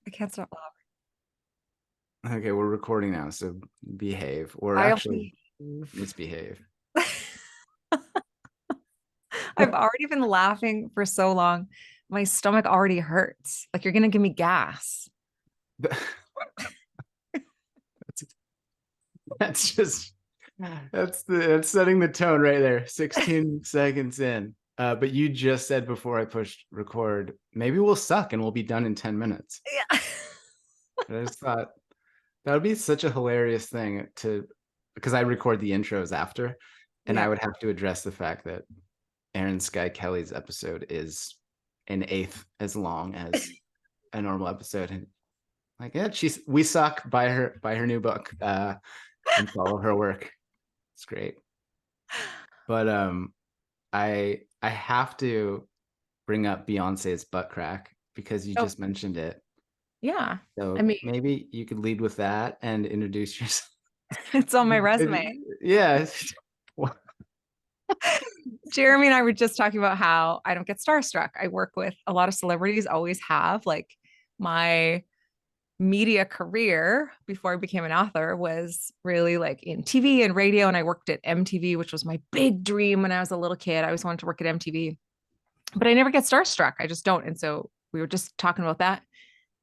I can't stop Okay, we're recording now, so behave, or actually laughing. misbehave. I've already been laughing for so long. My stomach already hurts. Like you're gonna give me gas. That's that's just that's setting the tone right there. 16 seconds in. But you just said before I pushed record, maybe we'll suck and we'll be done in 10 minutes. Yeah. And I just thought that would be such a hilarious thing because I record the intros after, and Yeah. I would have to address the fact that Erin Skye Kelly's episode is an eighth as long as a normal episode. And like, yeah, we suck by her new book, and follow her work. It's great. But I have to bring up Beyonce's butt crack because you Oh, just mentioned it. yeah. I So mean, maybe you could lead with that and introduce yourself. it's on my resume. Yeah. Jeremy and I were just talking about how I don't get starstruck. I work with a lot of celebrities, always have. Like my media career before I became an author was really like in TV and radio. And I worked at MTV, which was my big dream when I was a little kid. I always wanted to work at MTV, but I never get starstruck. I just don't. And so we were just talking about that.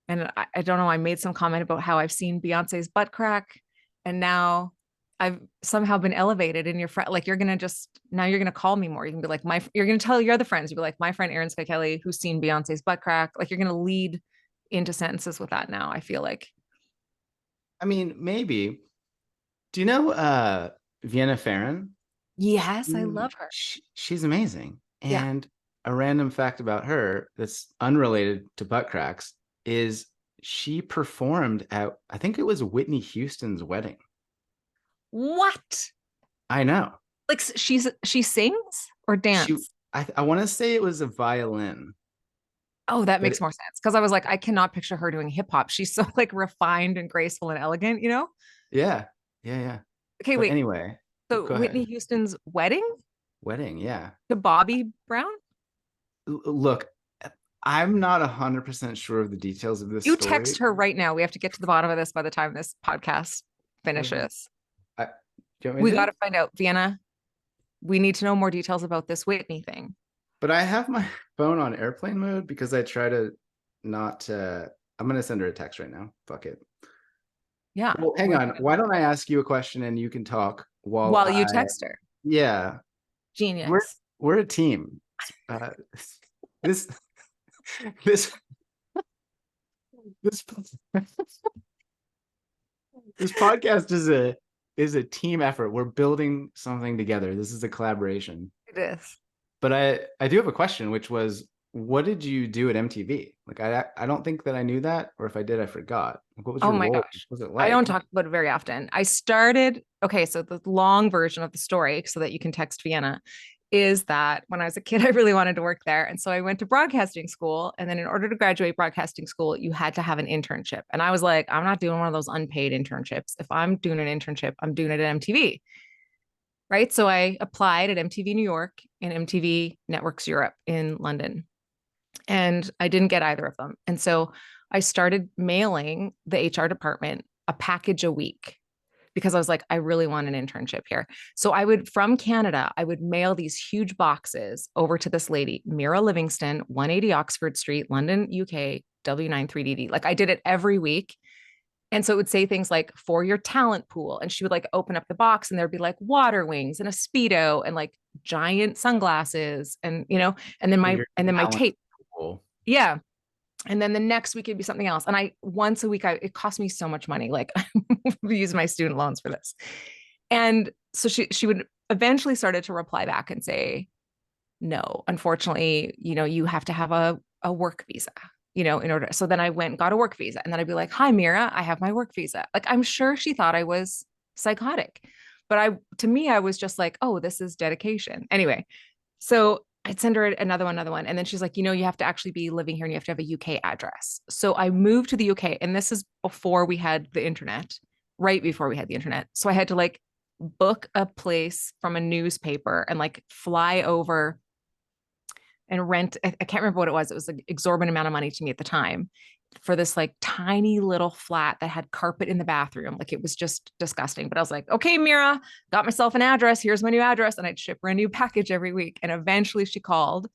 And I don't know, I made some comment about how I've seen Beyonce's butt crack. And now I've somehow been elevated in your friend. Like you're gonna just now you're gonna call me more. You can be like you're gonna tell your other friends, you'll be like my friend Erin Skye Kelly, who's seen Beyonce's butt crack. Like you're gonna lead into sentences with that now, I feel like. I mean, maybe. Do you know Vienna Farron? Yes, I love her. She's amazing. Yeah. And a random fact about her that's unrelated to butt cracks is she performed at, I think it was Whitney Houston's wedding. What? I know. Like she sings or She, dance? I want to say it was a violin, Oh, that but makes more sense. Because I was like, I cannot picture her doing hip hop. She's so like refined and graceful and elegant, you know? yeah, yeah, yeah. Okay, But wait. anyway, So go Whitney ahead. Houston's wedding Wedding, yeah. to Bobby Brown? Look, I'm not 100% sure of the details of this You text story. her right now. We have to get to the bottom of this by the time this podcast Okay. finishes. Do you want me We got to? to find out, Vienna. We need to know more details about this Whitney thing. But I have my phone on airplane mode because I try to not. I'm gonna send her a text right now. Fuck it. Yeah. Well, hang on. Why don't I ask you a question and you can talk while While you I? text her. Yeah, we're Genius. we're a team. Uh, this this this this podcast is a team effort. We're building something together. This is a collaboration. It is. But I do have a question, which was, what did you do at MTV? Like, I don't think that I knew that, or if I did, I forgot. Like, what was Oh your my role? gosh. What was it I don't like? talk about it very often. I started, okay, so the long version of the story, so that you can text Vienna, is that when I was a kid, I really wanted to work there. And so I went to broadcasting school. And then in order to graduate broadcasting school, you had to have an internship. And I was like, I'm not doing one of those unpaid internships. If I'm doing an internship, I'm doing it at MTV. Right. So I applied at MTV New York and MTV Networks Europe in London. And I didn't get either of them. And so I started mailing the HR department a package a week because I was like, I really want an internship here. So I would, from Canada, I would mail these huge boxes over to this lady, Mira Livingston, 180 Oxford Street, London, UK, W93DD. Like I did it every week. And so it would say things like for your talent pool. And she would like open up the box and there'd be like water wings and a Speedo and like giant sunglasses and, and then For my, your and then my talent tape. pool. Yeah. And then the next week it'd be something else. And I once a week, it cost me so much money. Like we use my student loans for this. And so she would eventually started to reply back and say, no, unfortunately, you have to have a work visa, in order. So then I went and got a work visa. And then I'd be like, hi, Mira, I have my work visa. Like I'm sure she thought I was psychotic. But to me, I was just like, oh, this is dedication. Anyway, so I'd send her another one. And then she's like, you have to actually be living here and you have to have a UK address. So I moved to the UK. And this is before we had the internet, right before we had the internet. So I had to like book a place from a newspaper and like fly over and rent. I can't remember what it was. It was an exorbitant amount of money to me at the time for this like tiny little flat that had carpet in the bathroom. Like it was just disgusting. But I was like, okay, Mira, got myself an address. Here's my new address. And I'd ship her a new package every week. And eventually she called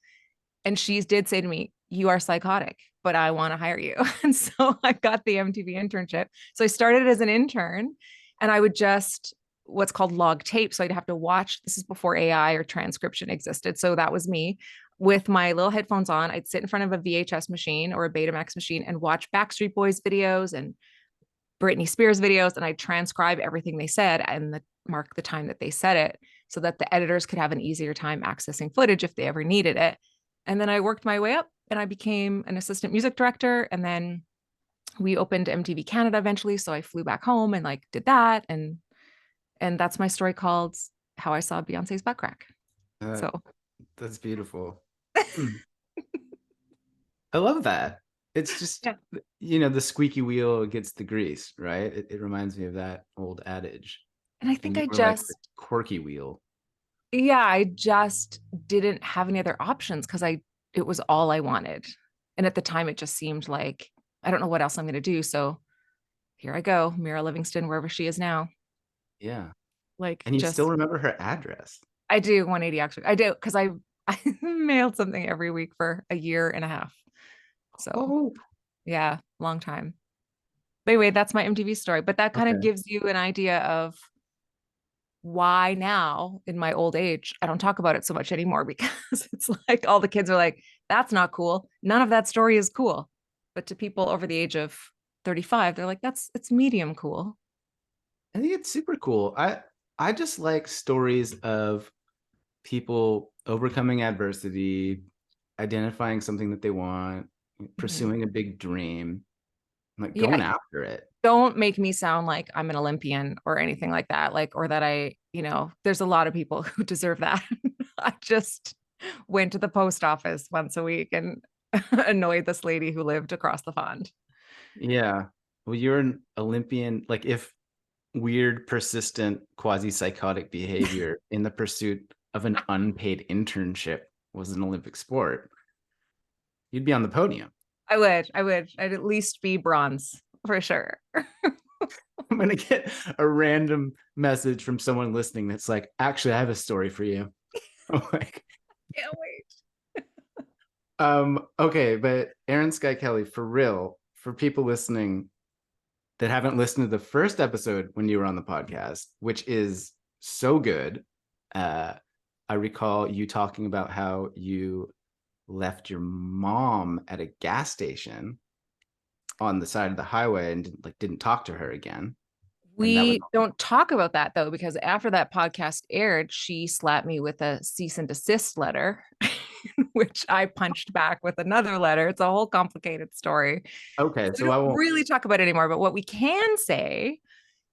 and she did say to me, you are psychotic, but I want to hire you. And so I got the MTV internship. So I started as an intern and I would just what's called log tape. So I'd have to watch. This is before AI or transcription existed. So that was me with my little headphones on. I'd sit in front of a VHS machine or a Betamax machine and watch Backstreet Boys videos and Britney Spears videos. And I'd transcribe everything they said and mark the time that they said it so that the editors could have an easier time accessing footage if they ever needed it. And then I worked my way up and I became an assistant music director. And then we opened MTV Canada eventually. So I flew back home and like did that. And that's my story called How I Saw Beyonce's Butt Crack. So that's beautiful. I love that. It's just, the squeaky wheel gets the grease, right? It reminds me of that old adage. And I think I just like the quirky wheel. Yeah, I just didn't have any other options because it was all I wanted. And at the time it just seemed like I don't know what else I'm going to do. So here I go, Mira Livingston, wherever she is now. Yeah. Like, and you still remember her address? I do. 180 actually. I do because I mailed something every week for a year and a half. So yeah, long time. But anyway, that's my MTV story. But that kind of gives you an idea of why now in my old age, I don't talk about it so much anymore because it's like all the kids are like, that's not cool. None of that story is cool. But to people over the age of 35, they're like, it's medium cool. I think it's super cool. I just like stories of people overcoming adversity, identifying something that they want, pursuing a big dream, like going after it. Don't make me sound like I'm an Olympian or anything like that. Like, or that there's a lot of people who deserve that. I just went to the post office once a week and annoyed this lady who lived across the pond. Yeah. Well, you're an Olympian. Like if weird, persistent, quasi-psychotic behavior in the pursuit of an unpaid internship was an Olympic sport, you'd be on the podium. I would. I'd at least be bronze for sure. I'm going to get a random message from someone listening that's like, actually, I have a story for you. I'm like, can't wait. Okay, but Erin Skye Kelly, for real, for people listening that haven't listened to the first episode when you were on the podcast, which is so good. I recall you talking about how you left your mom at a gas station on the side of the highway and didn't talk to her again. We don't talk about that though, because after that podcast aired, she slapped me with a cease and desist letter, which I punched back with another letter. It's a whole complicated story. Okay, so I won't really talk about it anymore. But what we can say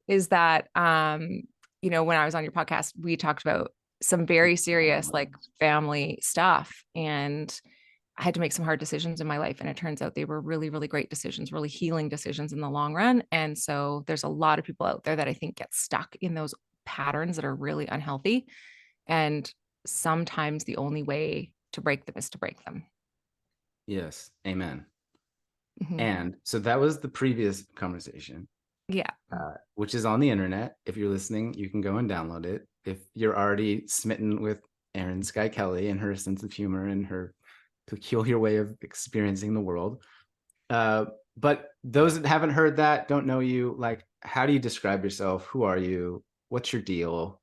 is that, when I was on your podcast, we talked about some very serious like family stuff, and I had to make some hard decisions in my life. And it turns out they were really, really great decisions, really healing decisions in the long run. And so there's a lot of people out there that I think get stuck in those patterns that are really unhealthy. And sometimes the only way to break them is to break them. Yes. Amen. Mm-hmm. And so that was the previous conversation. Yeah. Which is on the internet. If you're listening, you can go and download it. If you're already smitten with Erin Skye Kelly and her sense of humor and her peculiar way of experiencing the world. But those that haven't heard that, don't know you, like, how do you describe yourself? Who are you? What's your deal?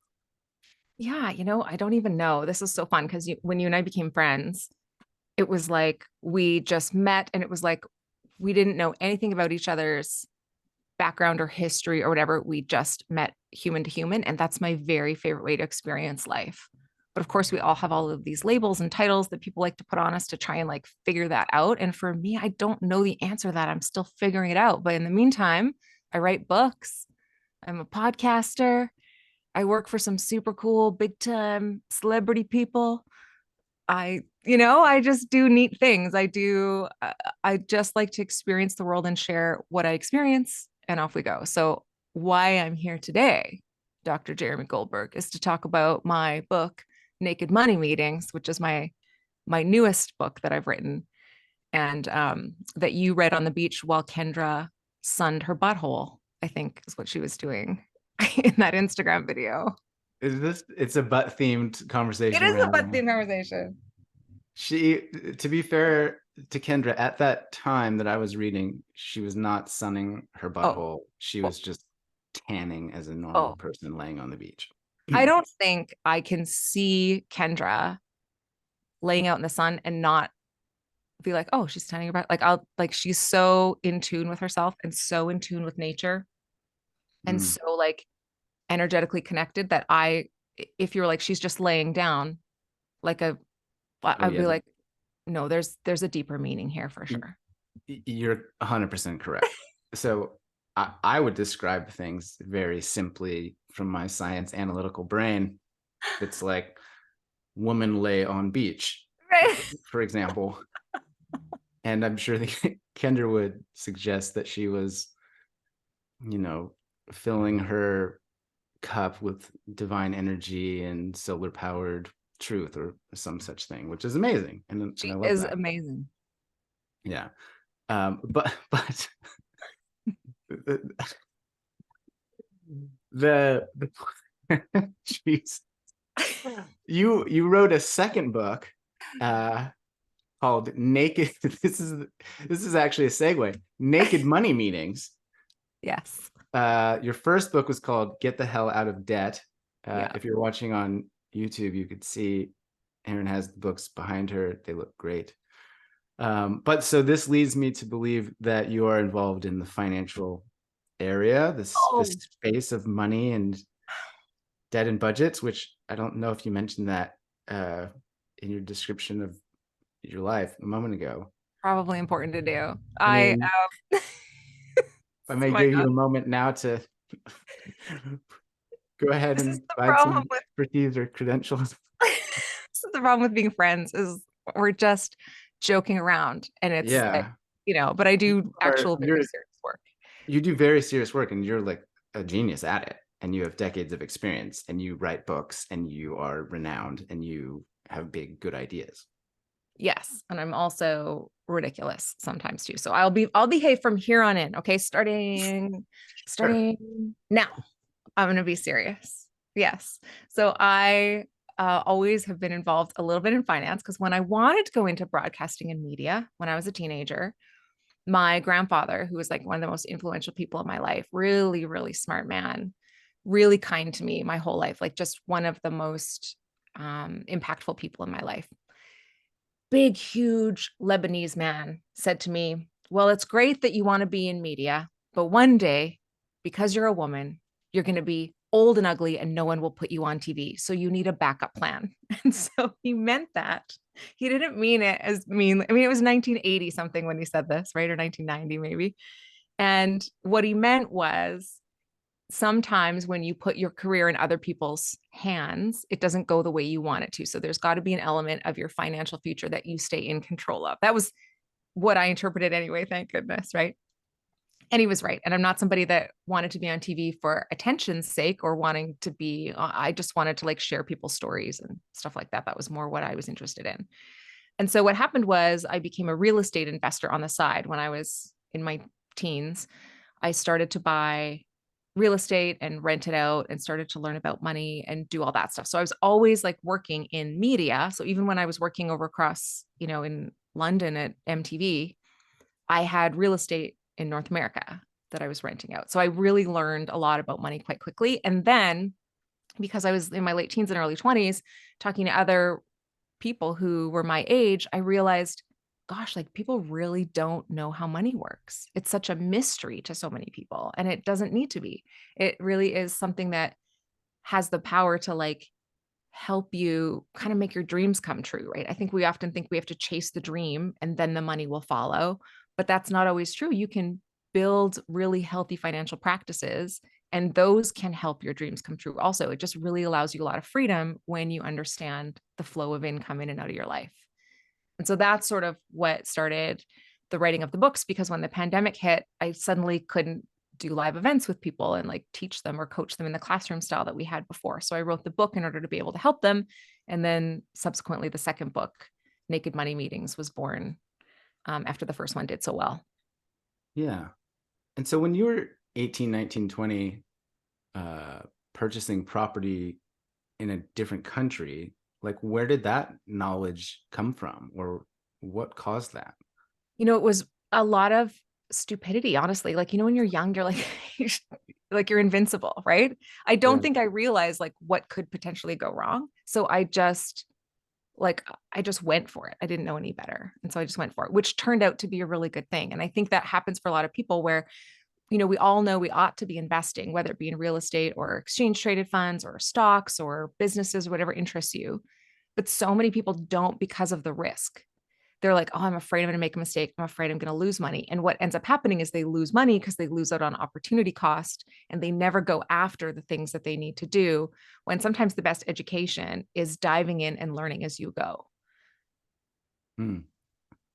Yeah, I don't even know. This is so fun because when you and I became friends, it was like we just met and it was like we didn't know anything about each other's background or history or whatever. We just met human to human. And that's my very favorite way to experience life. But of course, we all have all of these labels and titles that people like to put on us to try and like figure that out. And for me, I don't know the answer to that. I'm still figuring it out. But in the meantime, I write books. I'm a podcaster. I work for some super cool, big time celebrity people. I just do neat things. I just like to experience the world and share what I experience, and off we go. So why I'm here today, Dr. Jeremy Goldberg, is to talk about my book, Naked Money Meetings, which is my my newest book that I've written, and that you read on the beach while Kendra sunned her butthole, I think is what she was doing in that Instagram video. It's a butt themed It conversation is we're a butt having. theme conversation. To be fair to Kendra, at that time that I was reading, she was not sunning her Oh, butthole. She oh, was just tanning as a normal oh. person laying on the beach. I don't think I can see Kendra laying out in the sun and not be like, oh, she's tanning her butt. Like she's so in tune with herself and so in tune with nature and Mm. so like energetically connected that if you're like, she's just laying down like Oh I'd yeah, be like, no, there's a deeper meaning here for sure. you're 100% correct. So I would describe things very simply from my science analytical brain. It's like woman lay on beach, Right. for example. And I'm sure the Kendra would suggest that she was, you know, filling her cup with divine energy and solar powered truth or some such thing, which is amazing. And She I love is that. amazing. Yeah. But the jeez, you wrote a second book called Naked. This is actually a segue. Naked Money Meetings. Yes. Your first book was called Get the Hell Out of Debt. Yeah. If you're watching on YouTube, you could see Erin has the books behind her. They look great. But so this leads me to believe that you are involved in the financial area, this Oh, space of money and debt and budgets, which I don't know if you mentioned that in your description of your life a moment ago. probably important to do. I I mean, I may my give you God, a moment now to go ahead this is and the provide problem some with expertise or credentials. this is the problem with being friends is we're just joking around and it's like, Yeah, but I do actual very you're serious work. you do very serious work, and you're like a genius at it, and you have decades of experience, and you write books, and you are renowned, and you have big good ideas. Yes, and I'm also ridiculous sometimes too. So I'll behave from here on in. Okay, Sure. starting now. I'm going to be serious. Yes. So I always have been involved a little bit in finance because when I wanted to go into broadcasting and media when I was a teenager, my grandfather, who was like one of the most influential people in my life, really, really smart man, really kind to me my whole life, like just one of the most impactful people in my life. Big, huge Lebanese man said to me, well, it's great that you want to be in media, but one day, because you're a woman, you're going to be old and ugly and no one will put you on TV. So you need a backup plan. And so he meant that. He didn't mean it as mean. I mean, it was 1980 something when he said this, right? Or 1990 maybe. And what he meant was sometimes when you put your career in other people's hands, it doesn't go the way you want it to. So there's got to be an element of your financial future that you stay in control of. That was what I interpreted anyway. Thank goodness. Right. And he was right. And I'm not somebody that wanted to be on TV for attention's sake or wanting to be, I just wanted to like share people's stories and stuff like that. That was more what I was interested in. And so what happened was I became a real estate investor on the side when I was in my teens. I started to buy real estate and rent it out and started to learn about money and do all that stuff. So I was always like working in media. So even when I was working over across, in London at MTV, I had real estate in North America that I was renting out. So I really learned a lot about money quite quickly. And then because I was in my late teens and early 20s, talking to other people who were my age, I realized, gosh, like people really don't know how money works. It's such a mystery to so many people, and it doesn't need to be. It really is something that has the power to like help you kind of make your dreams come true, right? I think we often think we have to chase the dream and then the money will follow, but that's not always true. You can build really healthy financial practices and those can help your dreams come true. Also, it just really allows you a lot of freedom when you understand the flow of income in and out of your life. And so that's sort of what started the writing of the books, because when the pandemic hit, I suddenly couldn't do live events with people and like teach them or coach them in the classroom style that we had before. So I wrote the book in order to be able to help them. And then subsequently the second book Naked Money Meetings was born after the first one did so well. Yeah. And so when you were 18, 19, 20, purchasing property in a different country, like where did that knowledge come from, or what caused that? It was a lot of stupidity, honestly. Like, when you're young, you're like, like you're invincible, right? I don't Yeah. think I realized like what could potentially go wrong. So I just went for it. I didn't know any better. And so I just went for it, which turned out to be a really good thing. And I think that happens for a lot of people where, we all know we ought to be investing, whether it be in real estate or exchange traded funds or stocks or businesses, whatever interests you. But so many people don't because of the risk. They're like, oh, I'm afraid I'm going to make a mistake. I'm afraid I'm going to lose money. And what ends up happening is they lose money because they lose out on opportunity cost and they never go after the things that they need to do, when sometimes the best education is diving in and learning as you go. Hmm.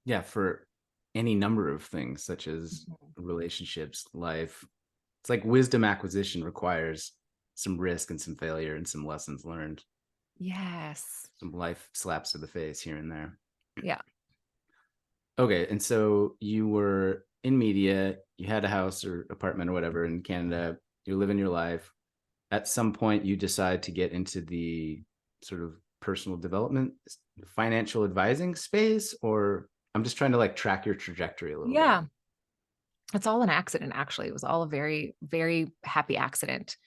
Yeah, for any number of things, such as relationships, life. It's like wisdom acquisition requires some risk and some failure and some lessons learned, Yes. some life slaps to the face here and there. Yeah. Okay, and so you were in media, you had a house or apartment or whatever in Canada, you're living your life. At some point, you decide to get into the sort of personal development, financial advising space, or I'm just trying to like track your trajectory a little bit. Yeah. It's all an accident, actually. It was all a very, very happy accident.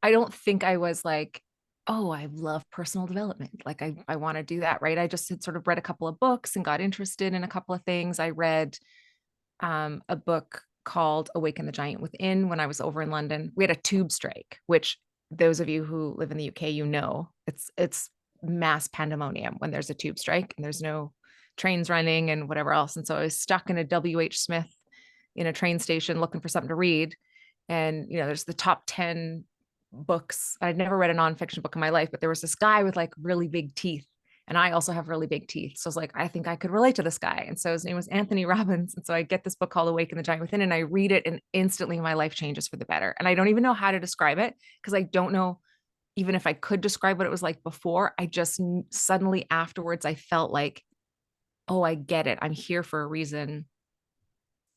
I don't think I was like, oh, I love personal development. Like I want to do that, right? I just had sort of read a couple of books and got interested in a couple of things. I read a book called Awaken the Giant Within when I was over in London. We had a tube strike, which those of you who live in the UK, it's mass pandemonium when there's a tube strike and there's no trains running and whatever else. And so I was stuck in a WH Smith in a train station looking for something to read. And, there's the top 10 books. I'd never read a nonfiction book in my life, but there was this guy with like really big teeth. And I also have really big teeth. So I was like, I think I could relate to this guy. And so his name was Anthony Robbins. And so I get this book called Awaken the Giant Within and I read it and instantly my life changes for the better. And I don't even know how to describe it because I don't know even if I could describe what it was like before. I just suddenly afterwards, I felt like, oh, I get it. I'm here for a reason.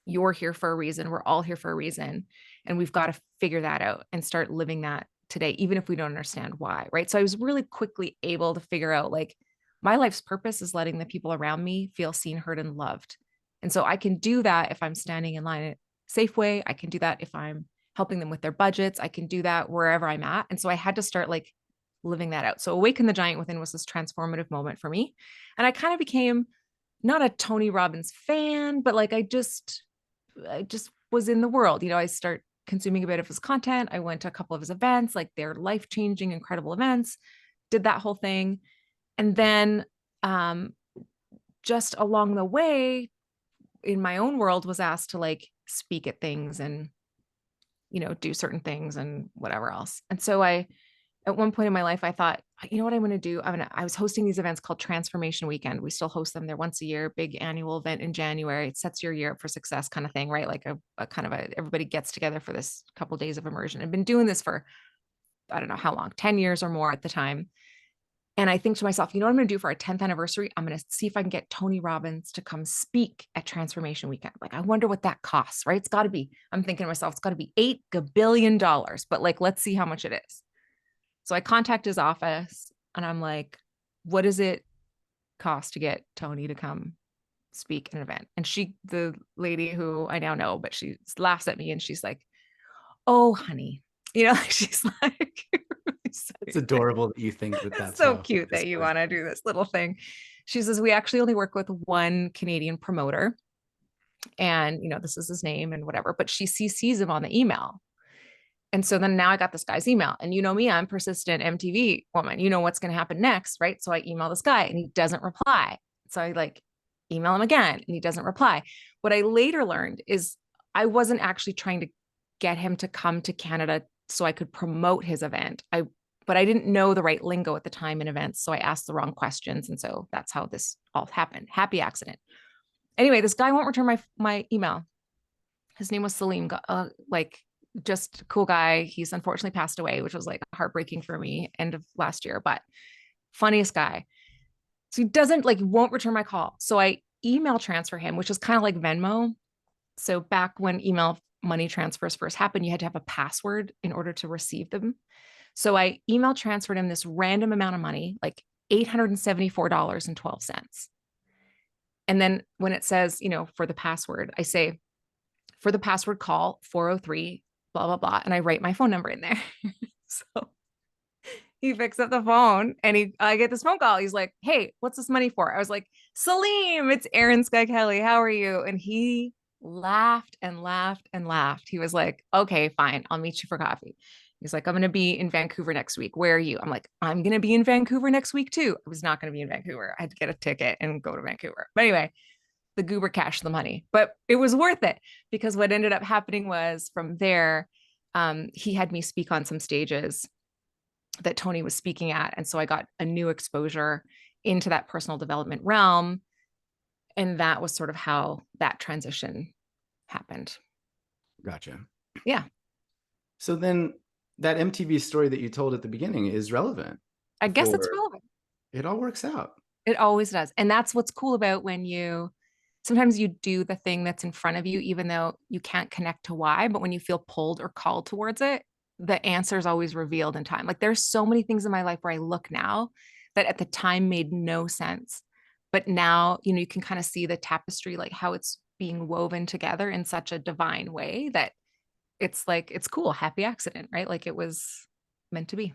You're here for a reason. We're all here for a reason. And we've got to figure that out and start living that today, even if we don't understand why. Right. So I was really quickly able to figure out like my life's purpose is letting the people around me feel seen, heard, and loved. And so I can do that if I'm standing in line at Safeway. I can do that if I'm helping them with their budgets. I can do that wherever I'm at. And so I had to start like living that out. So Awaken the Giant Within was this transformative moment for me. And I kind of became not a Tony Robbins fan, but like I just was in the world. I start consuming a bit of his content. I went to a couple of his events, like they're life-changing, incredible events, did that whole thing. And then just along the way in my own world was asked to like speak at things and, do certain things and whatever else. And so at one point in my life, I thought, you know what I'm going to do? I was hosting these events called Transformation Weekend. We still host them. They're once a year, big annual event in January. It sets your year up for success kind of thing, right? Like a kind of everybody gets together for this couple of days of immersion. I've been doing this for, I don't know how long, 10 years or more at the time. And I think to myself, you know what I'm going to do for our 10th anniversary? I'm going to see if I can get Tony Robbins to come speak at Transformation Weekend. Like, I wonder what that costs, right? I'm thinking to myself, it's got to be $8 billion, but like, let's see how much it is. So I contact his office and I'm like, what does it cost to get Tony to come speak at an event? And the lady who I now know, but she laughs at me and she's like, oh, honey, she's like, It's adorable that you think that it's that's so how cute this that you goes. want to do this little thing. She says, we actually only work with one Canadian promoter. And, this is his name and whatever, but she CCs him on the email. And so then now I got this guy's email and me, I'm persistent MTV woman, what's going to happen next. Right. So I email this guy and he doesn't reply. So I like email him again and he doesn't reply. What I later learned is I wasn't actually trying to get him to come to Canada so I could promote his event. But I didn't know the right lingo at the time in events. So I asked the wrong questions. And so that's how this all happened. Happy accident. Anyway, this guy won't return my email. His name was Salim, like just a cool guy. He's unfortunately passed away, which was like heartbreaking for me end of last year, but funniest guy. So he doesn't like, won't return my call. So I email transfer him, which is kind of like Venmo. So back when email money transfers first happened, you had to have a password in order to receive them. So I email transferred him this random amount of money, like $874.12. And then when it says, for the password, I say, for the password, call 403, blah, blah, blah. And I write my phone number in there. So he picks up the phone and I get this phone call. He's like, hey, what's this money for? I was like, Salim, it's Erin Skye Kelly. How are you? And he laughed and laughed and laughed. He was like, okay, fine. I'll meet you for coffee. He's like, I'm going to be in Vancouver next week. Where are you? I'm like, I'm going to be in Vancouver next week too. I was not going to be in Vancouver. I had to get a ticket and go to Vancouver. But anyway, the goober cashed the money, but it was worth it because what ended up happening was from there, he had me speak on some stages that Tony was speaking at. And so I got a new exposure into that personal development realm. And that was sort of how that transition happened. Gotcha. Yeah. So then that MTV story that you told at the beginning is relevant. I guess it's relevant. It all works out. It always does. And that's what's cool about when sometimes you do the thing that's in front of you, even though you can't connect to why, but when you feel pulled or called towards it, the answer is always revealed in time. Like there's so many things in my life where I look now that at the time made no sense. But now, you can kind of see the tapestry, like how it's being woven together in such a divine way that it's like, it's cool. Happy accident, right? Like it was meant to be.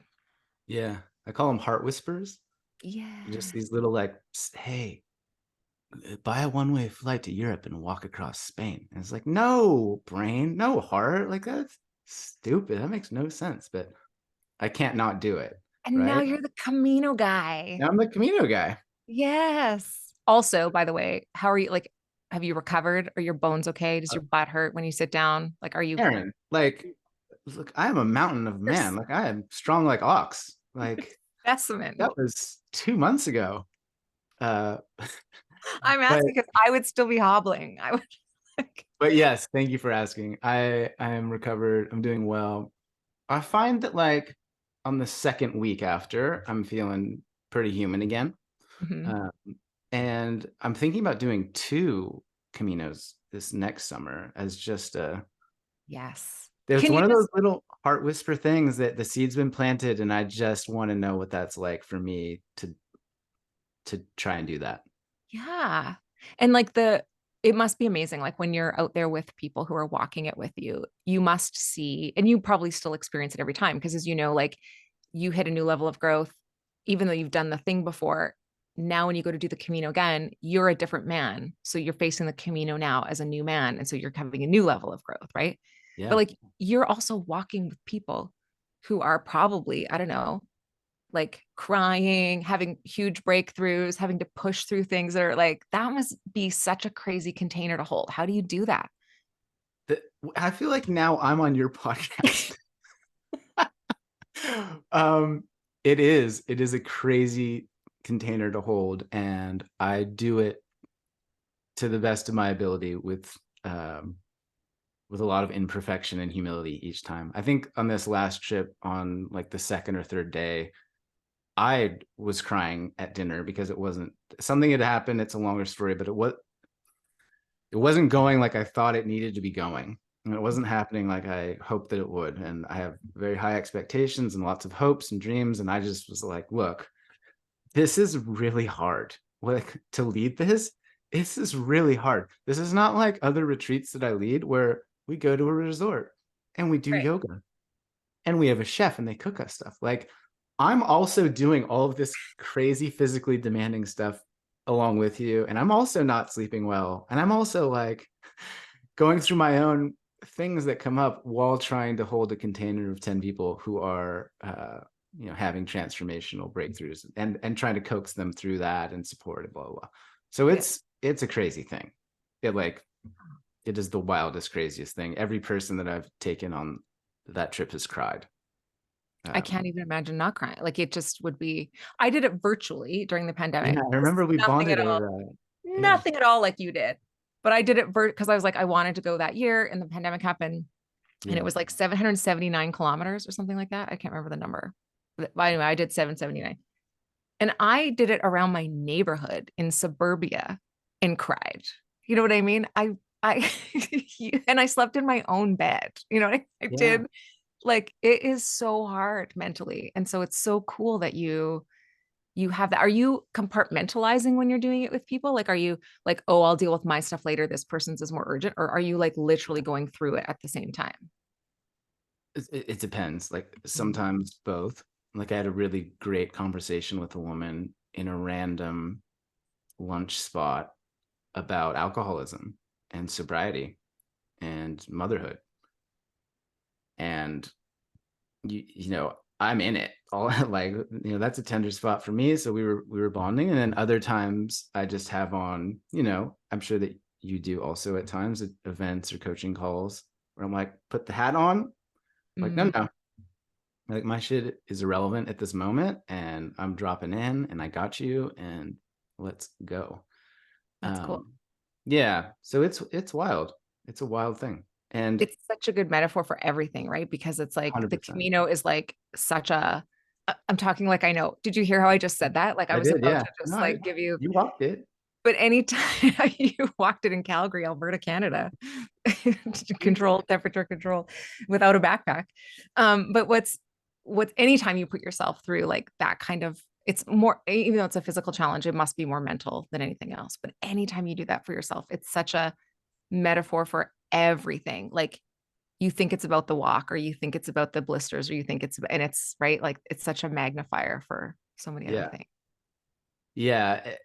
Yeah. I call them heart whispers. Yeah. Just these little like, hey, buy a one-way flight to Europe and walk across Spain. And it's like, no, brain, no heart. Like that's stupid. That makes no sense. But I can't not do it. And now Right. you're the Camino guy. Now I'm the Camino guy. Yes. Also, by the way, how are you? Like, have you recovered? Are your bones okay? Does your butt hurt when you sit down? Like, are you Erin, like, look, I am a mountain of man. Like, I am strong like ox. Like, specimen? that was 2 months ago. Uh, I'm but asking because I would still be hobbling. I would like, but yes, thank you for asking. I am recovered. I'm doing well. I find that like on the second week after, I'm feeling pretty human again. mhm. Um, and I'm thinking about doing 2 Caminos this next summer as just a Yes. There's Can you one of just, those little heart whisper things that the seed's been planted, and I just want to know what that's like for me to try and do that. yeah. And it must be amazing. Like when you're out there with people who are walking it with you, you must see, and you probably still experience it every time because as you know, like you hit a new level of growth, even though you've done the thing before. Now, when you go to do the Camino again, you're a different man. So you're facing the Camino now as a new man. And so you're having a new level of growth, right? But Yeah. like you're also walking with people who are probably, I don't know, like crying, having huge breakthroughs, having to push through things that are like, that must be such a crazy container to hold. How do you do that? I feel like now I'm on your podcast. um, it is a crazy container to hold, and I do it to the best of my ability with a lot of imperfection and humility each time. I think on this last trip, on like the second or third day, I was crying at dinner because it wasn't something had happened. It's a longer story, but it wasn't going like I thought it needed to be going. And it wasn't happening like I hoped that it would. And I have very high expectations and lots of hopes and dreams. And I just was like, look, this is really hard. Like to lead this is really hard. This is not like other retreats that I lead where we go to a resort and we do Right. yoga and we have a chef and they cook us stuff. Like I'm also doing all of this crazy physically demanding stuff along with you. And I'm also not sleeping well. And I'm also like going through my own things that come up while trying to hold a container of 10 people who are, having transformational breakthroughs and trying to coax them through that and support it, blah, blah, blah. So Yeah. it's a crazy thing. It is the wildest, craziest thing. Every person that I've taken on that trip has cried. I can't even imagine not crying. Like it just would be, I did it virtually during the Yeah, pandemic. I remember we Nothing bonded at all. over that. Yeah. Nothing at all like you did. But I did it because I was like, I wanted to go that year and the pandemic happened. And it Yeah. was like 779 kilometers or something like that. I can't remember the number. But anyway, I did 779. And I did it around my neighborhood in suburbia and cried. You know what I mean? I, and I slept in my own bed. You know, I Yeah. did. Like, it is so hard mentally. And so it's so cool that you have that. Are you compartmentalizing when you're doing it with people? Like, are you like, oh, I'll deal with my stuff later, this person's is more urgent? Or are you like literally going through it at the same time? It depends. Like Mhm. sometimes both. Like I had a really great conversation with a woman in a random lunch spot about alcoholism and sobriety and motherhood. And you know, I'm in it all. Like, you know, that's a tender spot for me. So we were bonding. And then other times I just have on, you know, I'm sure that you do also at times at events or coaching calls where I'm like, put the hat on. Like, no, Mm, no. Like my shit is irrelevant at this moment and I'm dropping in and I got you and let's go. that's cool. Um, yeah. So it's wild. It's a wild thing. And It's such a good metaphor for everything, right? Because it's like the 100%. Camino is like such a, I'm talking like I know. Did you hear how I just said that? Like I I was did, about yeah. to just No, like give you, you walked it. but anytime you walked it in Calgary, Alberta, Canada, You control, temperature control without a backpack. But what's anytime you put yourself through like that kind of, it's more, even though it's a physical challenge, it must be more mental than anything else. But anytime you do that for yourself, it's such a metaphor for everything. Like you think it's about the walk or you think it's about the blisters or you think it's, and it's right. Like it's such a magnifier for so many other yeah. things. Yeah.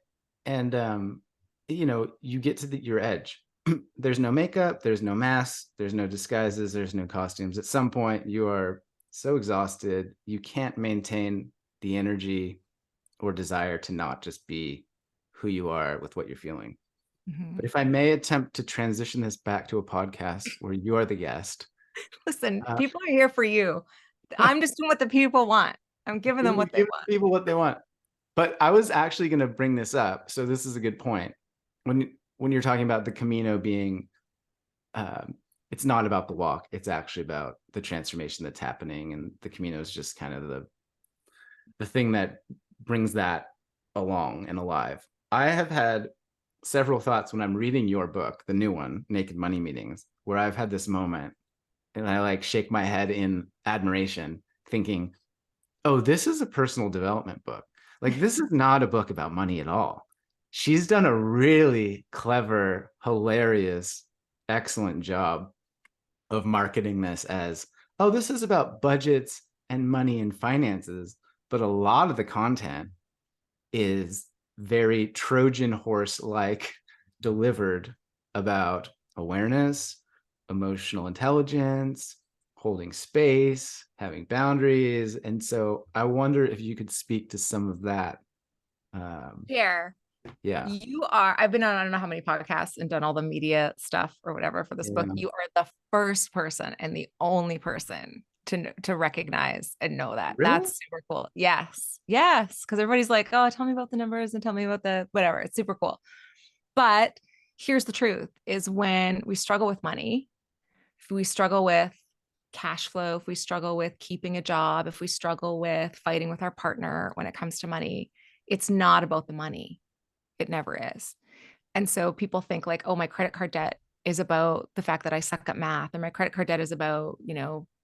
And you know, you get to your edge. There's no makeup, there's no masks, there's no disguises, there's no costumes. At some point you are so exhausted, you can't maintain the energy or desire to not just be who you are with what you're feeling. But Mhm. if I may attempt to transition this back to a podcast where you are the guest, Listen, uh, people are here for you. I'm just doing what the people want. I'm giving them what they give want. people what they want. But I was actually going to bring this up. So this is a good point. When you're talking about the Camino being, um, it's not about the walk. It's actually about the transformation that's happening, and the Camino is just kind of the thing that brings that along and alive. I have had several thoughts when I'm reading your book, the new one, Naked Money Meetings, where I've had this moment and I like shake my head in admiration, thinking, oh, this is a personal development book. Like, this is not a book about money at all. She's done a really clever, hilarious, excellent job of marketing this as, oh, this is about budgets and money and finances. But a lot of the content is very Trojan horse like delivered about awareness, emotional intelligence, holding space, having boundaries. And so I wonder if you could speak to some of that. Um, Share. yeah. I've been on I don't know how many podcasts and done all the media stuff or whatever for this book. Yeah. You are the first person and the only person to recognize and know that. Really? That's super cool. Yes. Yes. Because everybody's like, oh, tell me about the numbers and tell me about the whatever. It's super cool. But here's the truth is when we struggle with money, if we struggle with cash flow, if we struggle with keeping a job, if we struggle with fighting with our partner when it comes to money, it's not about the money. It never is. And so people think like, oh, my credit card debt is about the fact that I suck at math, and my credit card debt is about,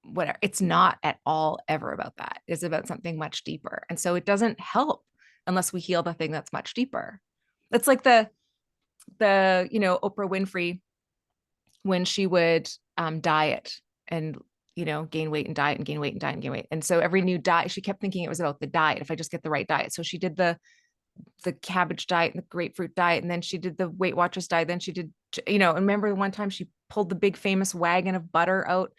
whatever. It's not at all ever about that. It's about something much deeper. And so it doesn't help unless we heal the thing that's much deeper. It's like the Oprah Winfrey when she would diet and gain weight and diet and gain weight and diet and gain weight. And so every new diet, she kept thinking it was about the diet. If I just get the right diet. So she did the cabbage diet and the grapefruit diet. And then she did the Weight Watchers diet. Then she did, and remember one time she pulled the big famous wagon of butter out,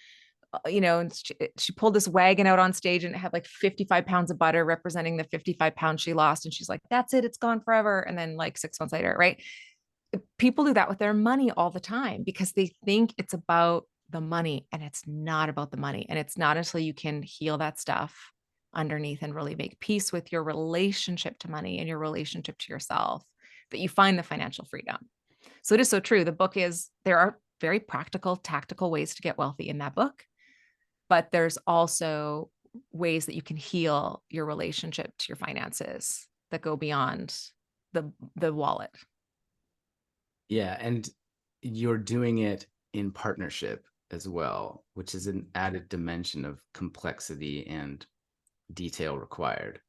and she pulled this wagon out on stage and it had like 55 pounds of butter representing the 55 pounds she lost. And she's like, that's it. It's gone forever. And then like 6 months later, right? People do that with their money all the time because they think it's about the money and it's not about the money. And it's not until you can heal that stuff underneath and really make peace with your relationship to money and your relationship to yourself that you find the financial freedom. So it is so true. There are very practical, tactical ways to get wealthy in that book, but there's also ways that you can heal your relationship to your finances that go beyond the wallet. Yeah. And you're doing it in partnership as well, which is an added dimension of complexity and detail required.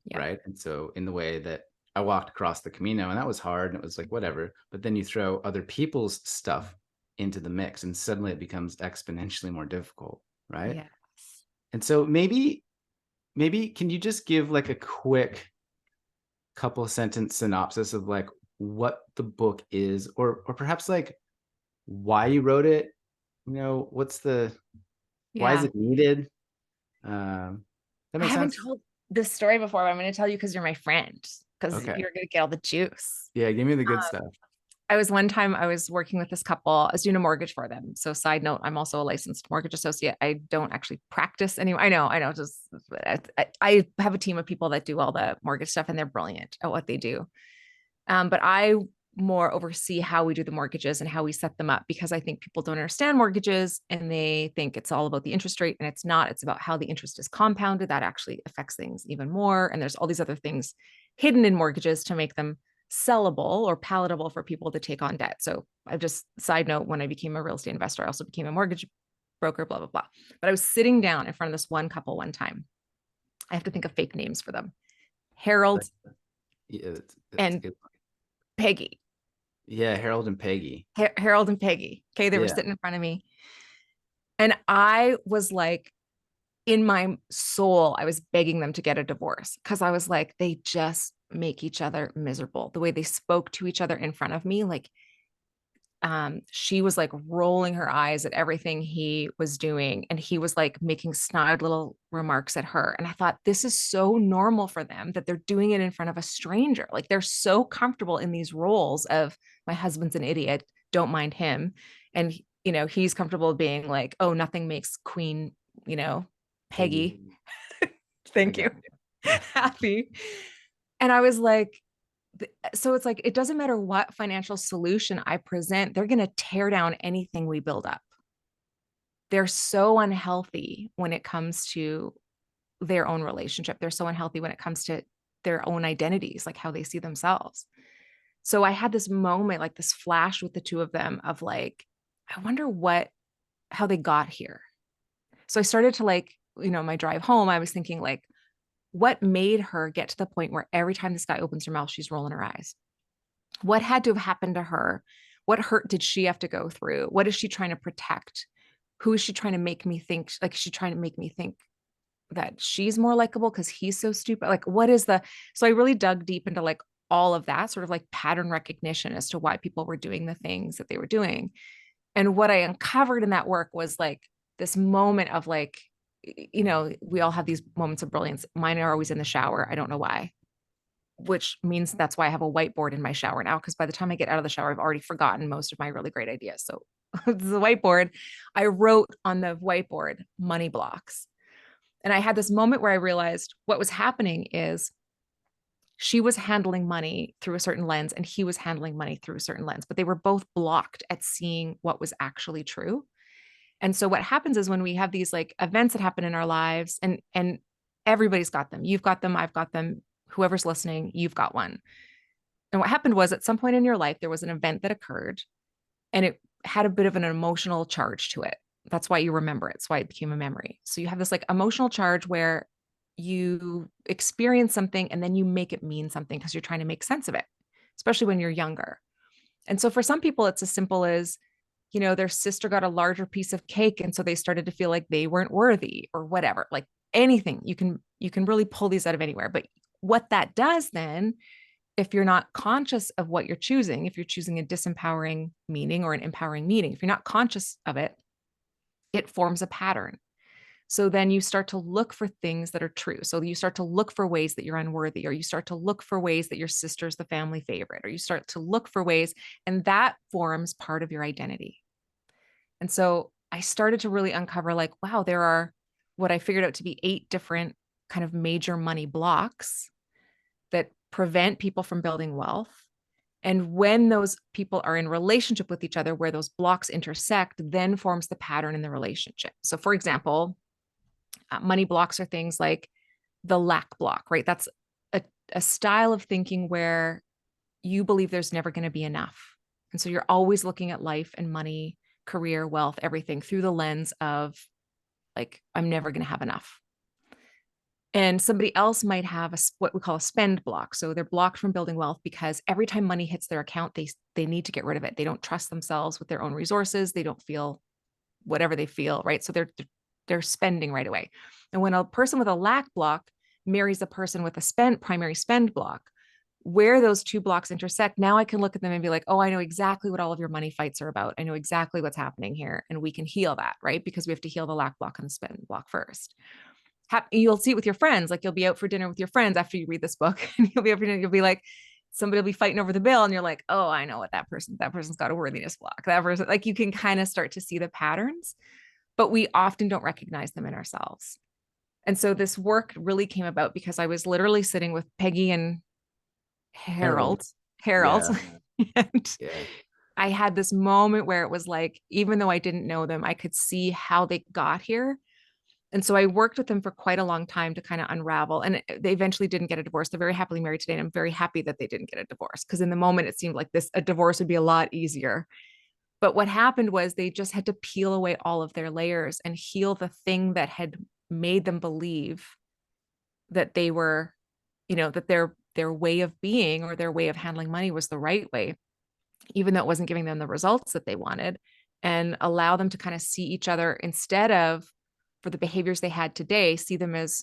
Yeah. Right. And so in the way that I walked across the Camino, and that was hard, and it was like, whatever, but then you throw other people's stuff into the mix and suddenly it becomes exponentially more difficult. Right. Yes. And so maybe can you just give like a quick couple sentence synopsis of like what the book is, or perhaps like why you wrote it? What's the why is Yeah. it needed? That I makes haven't sense. told this story before, but I'm going to tell you because you're my friend, because Okay. you're going to get all the juice. Yeah, give me the good stuff. One time I was working with this couple. I was doing a mortgage for them. So side note, I'm also a licensed mortgage associate. I don't actually practice anymore. I know. Just I have a team of people that do all the mortgage stuff, and they're brilliant at what they do. But I more oversee how we do the mortgages and how we set them up, because I think people don't understand mortgages and they think it's all about the interest rate, and it's not. It's about how the interest is compounded. That actually affects things even more. And there's all these other things hidden in mortgages to make them sellable or palatable for people to take on debt. So I just side note, when I became a real estate investor, I also became a mortgage broker, blah, blah, blah. But I was sitting down in front of this one couple one time. I have to think of fake names for them. Harold Yeah, that's a and good. Peggy. Yeah, Harold and Peggy. Harold and Peggy. Okay. They were Yeah. sitting in front of me. And I was like, in my soul, I was begging them to get a divorce, because I was like, they just make each other miserable. The way they spoke to each other in front of me, like, she was like rolling her eyes at everything he was doing, and he was like making snide little remarks at her. And I thought, this is so normal for them that they're doing it in front of a stranger. Like, they're so comfortable in these roles of, my husband's an idiot, don't mind him, and he's comfortable being like, oh, nothing makes Queen, Peggy. Peggy, I thank you, got you. Yeah. happy. And I was like, so it's like, it doesn't matter what financial solution I present, they're going to tear down anything we build up. They're so unhealthy when it comes to their own relationship. They're so unhealthy when it comes to their own identities, like how they see themselves. So I had this moment, like this flash with the two of them of like, I wonder how they got here. So I started to like, my drive home, I was thinking like, what made her get to the point where every time this guy opens her mouth, she's rolling her eyes? What had to have happened to her? What hurt did she have to go through? What is she trying to protect? Who is she trying to make me think? Like, is she trying to make me think that she's more likable because he's so stupid? Like, what is so I really dug deep into like all of that sort of like pattern recognition as to why people were doing the things that they were doing. And what I uncovered in that work was like this moment of like, we all have these moments of brilliance. Mine are always in the shower. I don't know why, which means that's why I have a whiteboard in my shower now. Because by the time I get out of the shower, I've already forgotten most of my really great ideas. So the whiteboard, I wrote on the whiteboard money blocks. And I had this moment where I realized what was happening is she was handling money through a certain lens and he was handling money through a certain lens, but they were both blocked at seeing what was actually true. And so what happens is when we have these like events that happen in our lives, and everybody's got them. You've got them, I've got them, whoever's listening, you've got one. And what happened was at some point in your life, there was an event that occurred and it had a bit of an emotional charge to it. That's why you remember it. It's why it became a memory. So you have this like emotional charge where you experience something and then you make it mean something because you're trying to make sense of it, especially when you're younger. And so for some people, it's as simple as, their sister got a larger piece of cake. And so they started to feel like they weren't worthy or whatever, like anything. You can really pull these out of anywhere. But what that does then, if you're not conscious of what you're choosing, if you're choosing a disempowering meaning or an empowering meaning, if you're not conscious of it, it forms a pattern. So then you start to look for things that are true. So you start to look for ways that you're unworthy, or you start to look for ways that your sister's the family favorite, or you start to look for ways, and that forms part of your identity. And so I started to really uncover like, wow, there are what I figured out to be 8 different kind of major money blocks that prevent people from building wealth. And when those people are in relationship with each other, where those blocks intersect, then forms the pattern in the relationship. So, for example, money blocks are things like the lack block, right? That's a style of thinking where you believe there's never going to be enough. And so you're always looking at life and money, career, wealth, everything through the lens of like, I'm never going to have enough. And somebody else might have what we call a spend block. So they're blocked from building wealth because every time money hits their account, they need to get rid of it. They don't trust themselves with their own resources. They don't feel whatever they feel, right? So they're spending right away. And when a person with a lack block marries a person with a primary spend block, where those two blocks intersect, now I can look at them and be like, oh, I know exactly what all of your money fights are about. I know exactly what's happening here. And we can heal that, right? Because we have to heal the lack block and the spend block first. You'll see it with your friends. Like you'll be out for dinner with your friends after you read this book, and you'll be like, somebody will be fighting over the bill, and you're like, oh, I know what that person's got a worthiness block. That person, like you can kind of start to see the patterns, but we often don't recognize them in ourselves. And so this work really came about because I was literally sitting with Peggy and Harold. Yeah. And Yeah. I had this moment where it was like, even though I didn't know them, I could see how they got here. And so I worked with them for quite a long time to kind of unravel. And they eventually didn't get a divorce. They're very happily married today. And I'm very happy that they didn't get a divorce because in the moment it seemed like a divorce would be a lot easier. But what happened was they just had to peel away all of their layers and heal the thing that had made them believe that they were, that their way of being or their way of handling money was the right way, even though it wasn't giving them the results that they wanted, and allow them to kind of see each other instead of, for the behaviors they had today, see them as,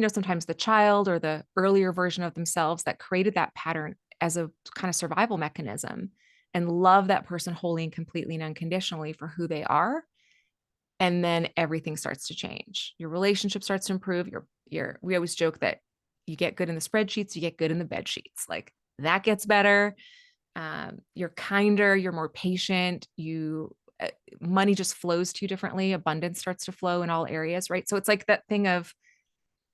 sometimes the child or the earlier version of themselves that created that pattern as a kind of survival mechanism, and love that person wholly and completely and unconditionally for who they are. And then everything starts to change. Your relationship starts to improve. We always joke that you get good in the spreadsheets, you get good in the bed sheets. Like that gets better. You're kinder, you're more patient, money just flows to you differently. Abundance starts to flow in all areas, right? So it's like that thing of,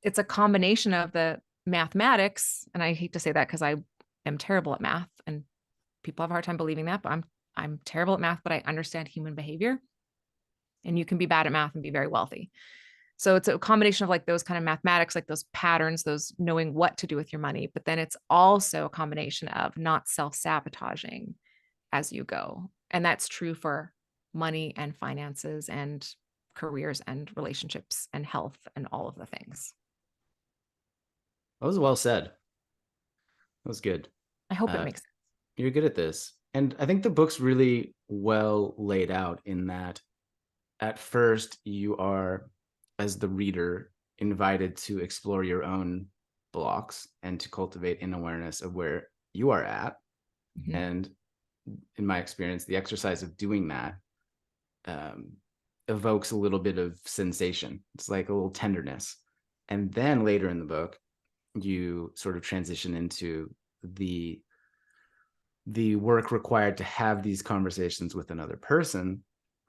it's a combination of the mathematics. And I hate to say that because I am terrible at math and people have a hard time believing that, but I'm terrible at math, but I understand human behavior, and you can be bad at math and be very wealthy. So it's a combination of like those kind of mathematics, like those patterns, those knowing what to do with your money. But then it's also a combination of not self-sabotaging as you go. And that's true for money and finances and careers and relationships and health and all of the things. That was well said. That was good. I hope it makes sense. You're good at this. And I think the book's really well laid out in that at first you are, as the reader, invited to explore your own blocks and to cultivate an awareness of where you are at. Mm-hmm. And in my experience, the exercise of doing that evokes a little bit of sensation. It's like a little tenderness. And then later in the book, you sort of transition into the work required to have these conversations with another person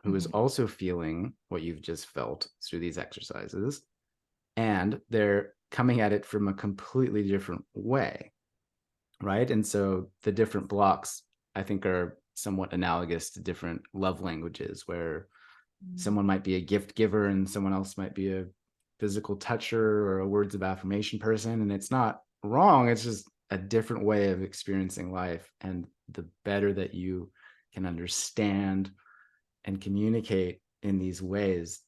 who is also feeling what you've just felt through these exercises. And they're coming at it from a completely different way, right? And so the different blocks, I think, are somewhat analogous to different love languages, where someone might be a gift giver and someone else might be a physical toucher or a words of affirmation person. And it's not wrong. It's just a different way of experiencing life. And the better that you can understand and communicate in these ways,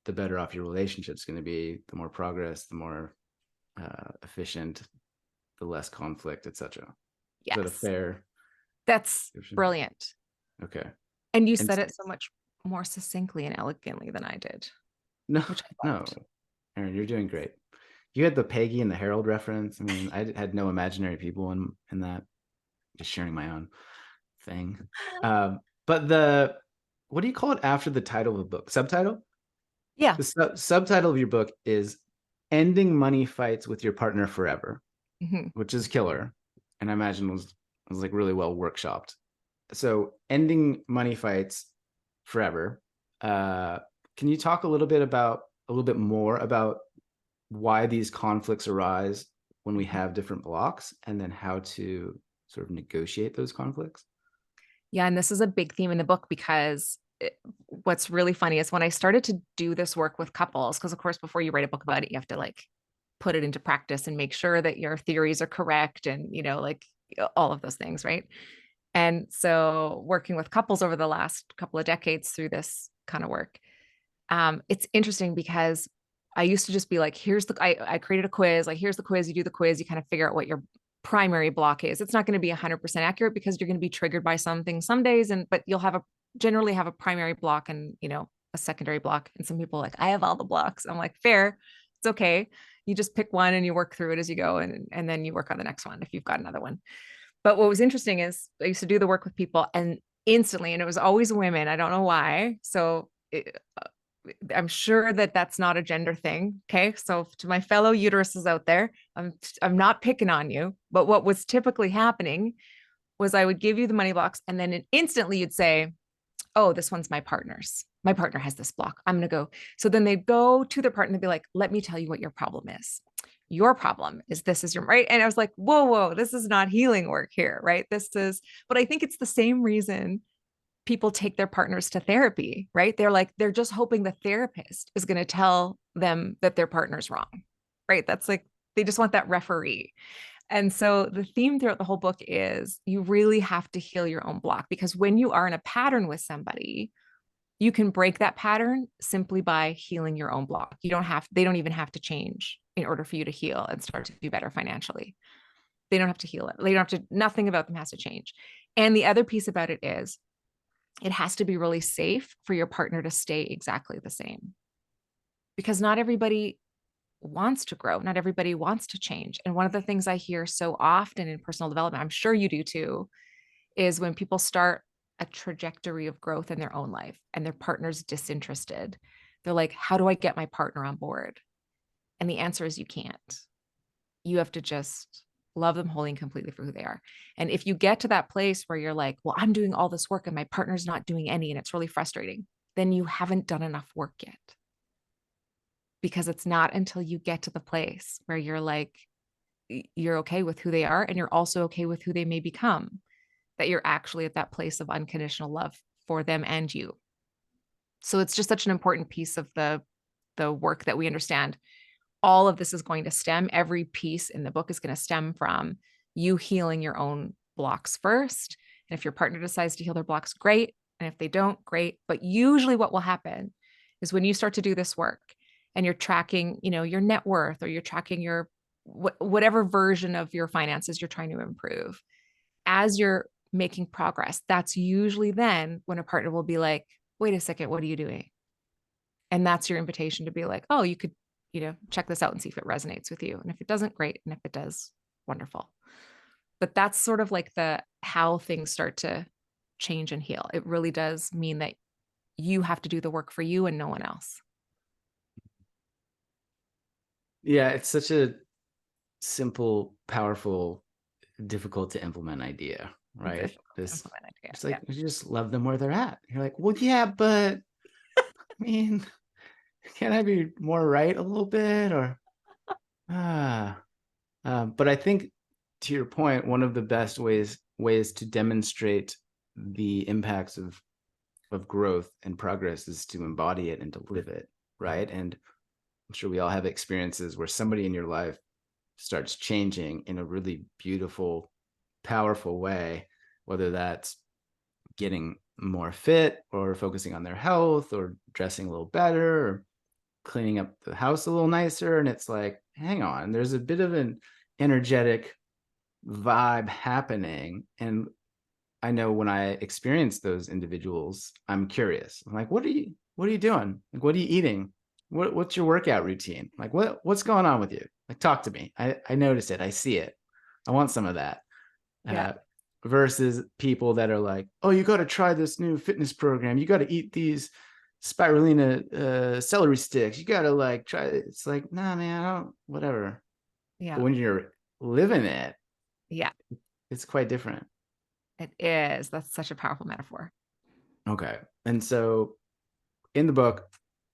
the better off your relationship's going to be, the more progress, the more efficient, the less conflict, etc. Yes. Is that a fair? That's brilliant. Okay. And you said it so much more succinctly and elegantly than I did. No, Erin, you're doing great. You had the Peggy and the Harold reference. I mean, I had no imaginary people in that. Just sharing my own thing. But what do you call it after the title of the book? Subtitle? Yeah. The subtitle of your book is Ending Money Fights with Your Partner Forever, which is killer. And I imagine was like really well workshopped. So ending money fights forever. Can you talk a little bit more about why these conflicts arise when we have different blocks, and then how to sort of negotiate those conflicts? Yeah. And this is a big theme in the book because what's really funny is when I started to do this work with couples, because of course, before you write a book about it, you have to like put it into practice and make sure that your theories are correct and, like all of those things, right? And so working with couples over the last couple of decades through this kind of work, it's interesting because I used to just be like, I created a quiz, like, here's the quiz, you do the quiz, you kind of figure out what your primary block is. It's not going to be 100% accurate because you're going to be triggered by something some days, but you'll generally have a primary block and, a secondary block. And some people are like, I have all the blocks. I'm like, fair. It's okay. You just pick one and you work through it as you go. And then you work on the next one if you've got another one. But what was interesting is I used to do the work with people and instantly, and it was always women. I don't know why. So I'm sure that that's not a gender thing. Okay. So to my fellow uteruses out there, I'm not picking on you, but what was typically happening was I would give you the money blocks and then instantly you'd say, oh, this one's my partner's. My partner has this block. I'm going to go. So then they'd go to their partner and be like, let me tell you what your problem is. Your problem is this is your right. And I was like, whoa, this is not healing work here, right? But I think it's the same reason people take their partners to therapy, right? They're just hoping the therapist is going to tell them that their partner's wrong, right? That's like, they just want that referee. And so the theme throughout the whole book is you really have to heal your own block, because when you are in a pattern with somebody, you can break that pattern simply by healing your own block. They don't even have to change in order for you to heal and start to do better financially. They don't have to heal it. They don't have to, nothing about them has to change. And the other piece about it is it has to be really safe for your partner to stay exactly the same, because not everybody wants to grow. Not everybody wants to change. And one of the things I hear so often in personal development, I'm sure you do too, is when people start a trajectory of growth in their own life and their partner's disinterested, they're like, how do I get my partner on board? And the answer is you can't. You have to just love them wholly and completely for who they are. And if you get to that place where you're like, well, I'm doing all this work and my partner's not doing any, and it's really frustrating, then you haven't done enough work yet. Because it's not until you get to the place where you're like, you're okay with who they are and you're also okay with who they may become, that you're actually at that place of unconditional love for them and you. So it's just such an important piece of the work that we understand. All of this is going to stem, every piece in the book is going to stem from you healing your own blocks first. And if your partner decides to heal their blocks, great. And if they don't, great. But usually what will happen is when you start to do this work and you're tracking, your net worth, or you're tracking your whatever version of your finances you're trying to improve, as you're making progress, that's usually then when a partner will be like, wait a second, what are you doing? And that's your invitation to be like, oh, you could, check this out and see if it resonates with you. And if it doesn't, great. And if it does, wonderful. But that's sort of like how things start to change and heal. It really does mean that you have to do the work for you and no one else. Yeah, it's such a simple, powerful, difficult to implement idea, right? It's like, you just love them where they're at. You're like, well, yeah, but I mean, can I be more right a little bit? Or but I think, to your point, one of the best ways to demonstrate the impacts of growth and progress is to embody it and to live it, right? And I'm sure we all have experiences where somebody in your life starts changing in a really beautiful, powerful way, whether that's getting more fit or focusing on their health or dressing a little better or cleaning up the house a little nicer. And it's like, hang on, there's a bit of an energetic vibe happening. And I know when I experience those individuals, I'm curious. I'm like, what are you doing? Like, what are you eating? What's your workout routine? Like, what's going on with you? Like, talk to me. I notice it. I see it. I want some of that. Yeah. Versus people that are like, oh, you got to try this new fitness program. You got to eat these spirulina celery sticks. You got to like try it. It's like, nah, man, I don't, whatever. Yeah. But when you're living it, yeah, it's quite different. it is. That's such a powerful metaphor. Okay. And so in the book,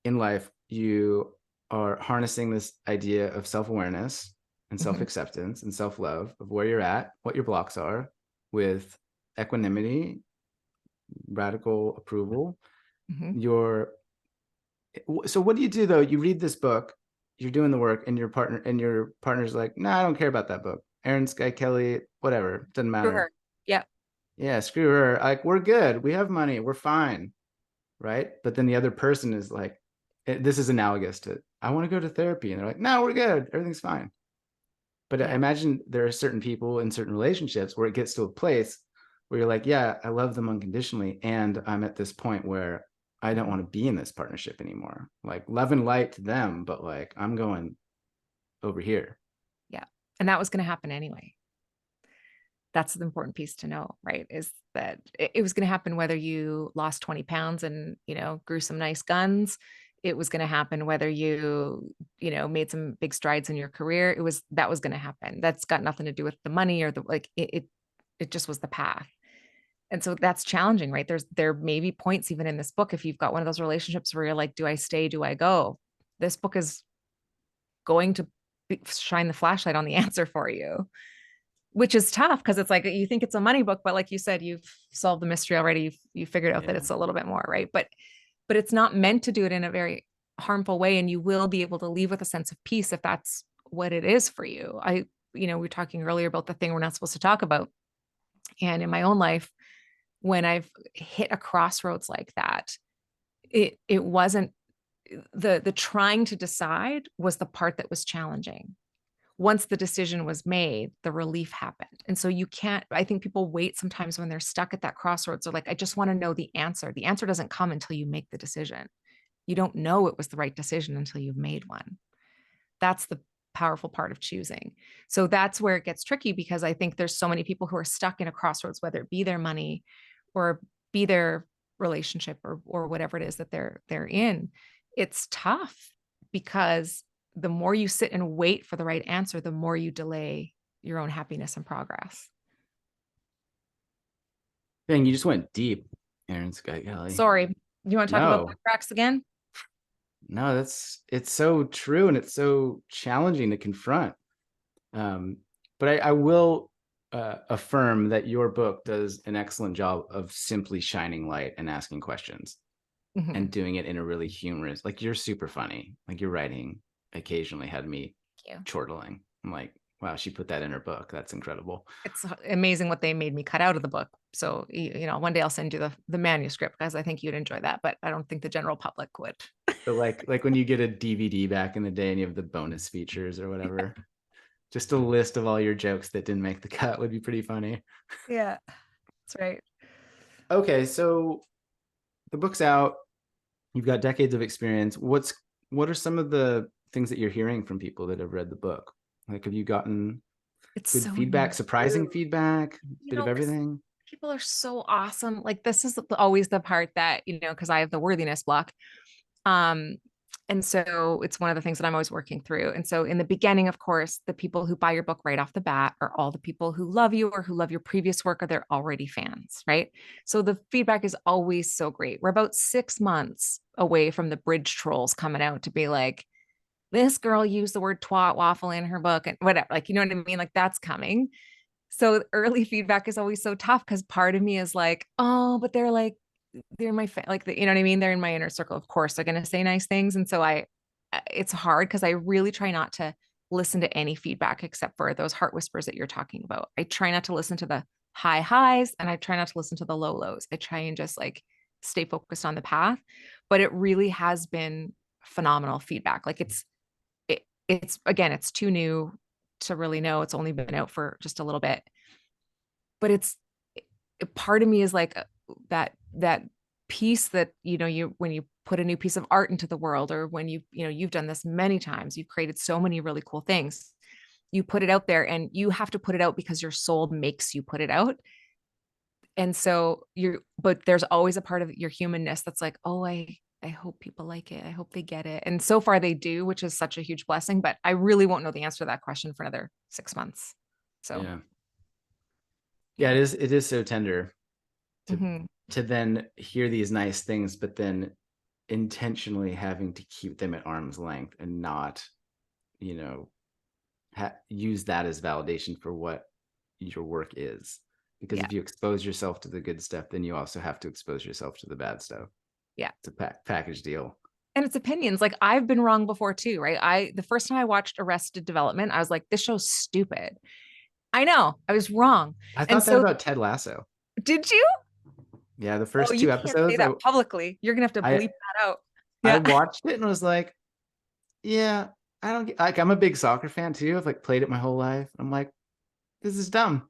in life, you are harnessing this idea of self-awareness and self-acceptance and self-love of where you're at, what your blocks are, with equanimity, radical approval. So what do you do though? You read this book, you're doing the work, and your partner's like, no, I don't care about that book. Erin Skye Kelly, whatever, doesn't matter. Yeah. Yeah, screw her. Like, we're good. We have money. We're fine. Right. But then the other person is like, this is analogous to, I want to go to therapy. And they're like, no, we're good. Everything's fine. But I Yeah. imagine there are certain people in certain relationships where it gets to a place where you're like, yeah, I love them unconditionally. And I'm at this point where I don't want to be in this partnership anymore. Like, love and light to them, but like, I'm going over here. Yeah. And that was going to happen anyway. That's the important piece to know, right? Is that it was going to happen whether you lost 20 pounds and, grew some nice guns. It was going to happen whether made some big strides in your career. That was going to happen. That's got nothing to do with the money or it just was the path. And so that's challenging, right? There may be points even in this book, if you've got one of those relationships where you're like, do I stay? Do I go? This book is going to shine the flashlight on the answer for you, which is tough because it's like you think it's a money book, but like you said, you've solved the mystery already. You figured out that it's a little bit more, right? But it's not meant to do it in a very harmful way, and you will be able to leave with a sense of peace if that's what it is for you. We were talking earlier about the thing we're not supposed to talk about, and in my own life, when I've hit a crossroads like that, it wasn't the trying to decide was the part that was challenging. Once the decision was made, the relief happened. And so I think people wait sometimes when they're stuck at that crossroads. They're like, I just want to know the answer. The answer doesn't come until you make the decision. You don't know it was the right decision until you've made one. That's the powerful part of choosing. So that's where it gets tricky, because I think there's so many people who are stuck in a crossroads, whether it be their money or be their relationship or whatever it is that they're in. It's tough because the more you sit and wait for the right answer, the more you delay your own happiness and progress. Dang, you just went deep, Erin Skye Kelly. Sorry. You want to talk about cracks again? No, it's so true, and it's so challenging to confront. But I will affirm that your book does an excellent job of simply shining light and asking questions, and doing it in a really humorous, like, you're super funny. Like, your writing occasionally had me chortling. I'm like, wow, she put that in her book. That's incredible. It's amazing what they made me cut out of the book. So, one day I'll send you the manuscript, because I think you'd enjoy that, but I don't think the general public would. But like when you get a DVD back in the day and you have the bonus features or whatever, just a list of all your jokes that didn't make the cut would be pretty funny. Yeah, that's right. Okay, so the book's out. You've got decades of experience. What are some of the things that you're hearing from people that have read the book? Like, have you gotten good feedback, surprising feedback, bit of everything? People are so awesome. Like, this is always the part that, because I have the worthiness block. And so it's one of the things that I'm always working through. And so in the beginning, of course, the people who buy your book right off the bat are all the people who love you or who love your previous work, or they're already fans, right? So the feedback is always so great. We're about 6 months away from the bridge trolls coming out to be like, this girl used the word twat waffle in her book and whatever, like, you know what I mean? Like, that's coming. So early feedback is always so tough, because part of me is like, oh, but they're my like, you know what I mean? They're in my inner circle. Of course, they're going to say nice things. And so it's hard, because I really try not to listen to any feedback except for those heart whispers that you're talking about. I try not to listen to the high highs, and I try not to listen to the low lows. I try and just like stay focused on the path, but it really has been phenomenal feedback. Like, it's again, it's too new to really know. It's only been out for just a little bit, but it's part of me is like that piece that, when you put a new piece of art into the world, or when you've done this many times, you've created so many really cool things, you put it out there, and you have to put it out because your soul makes you put it out. And so but there's always a part of your humanness that's like, oh, I hope people like it. I hope they get it. And so far they do, which is such a huge blessing, but I really won't know the answer to that question for another 6 months. So yeah, it is so tender to then hear these nice things, but then intentionally having to keep them at arm's length and not, use that as validation for what your work is. Because if you expose yourself to the good stuff, then you also have to expose yourself to the bad stuff. Yeah. It's a package deal. And it's opinions. Like I've been wrong before too, right? The first time I watched Arrested Development, I was like, this show's stupid. I know I was wrong. I And thought that so about Ted Lasso. did you? Yeah, the Oh, first you two can't say episodes, that publicly. You're gonna have to bleep I that out. I Yeah. watched it and was like, yeah, I don't get, like, I'm a big soccer fan too. I've like played it my whole life. I'm like, this is dumb.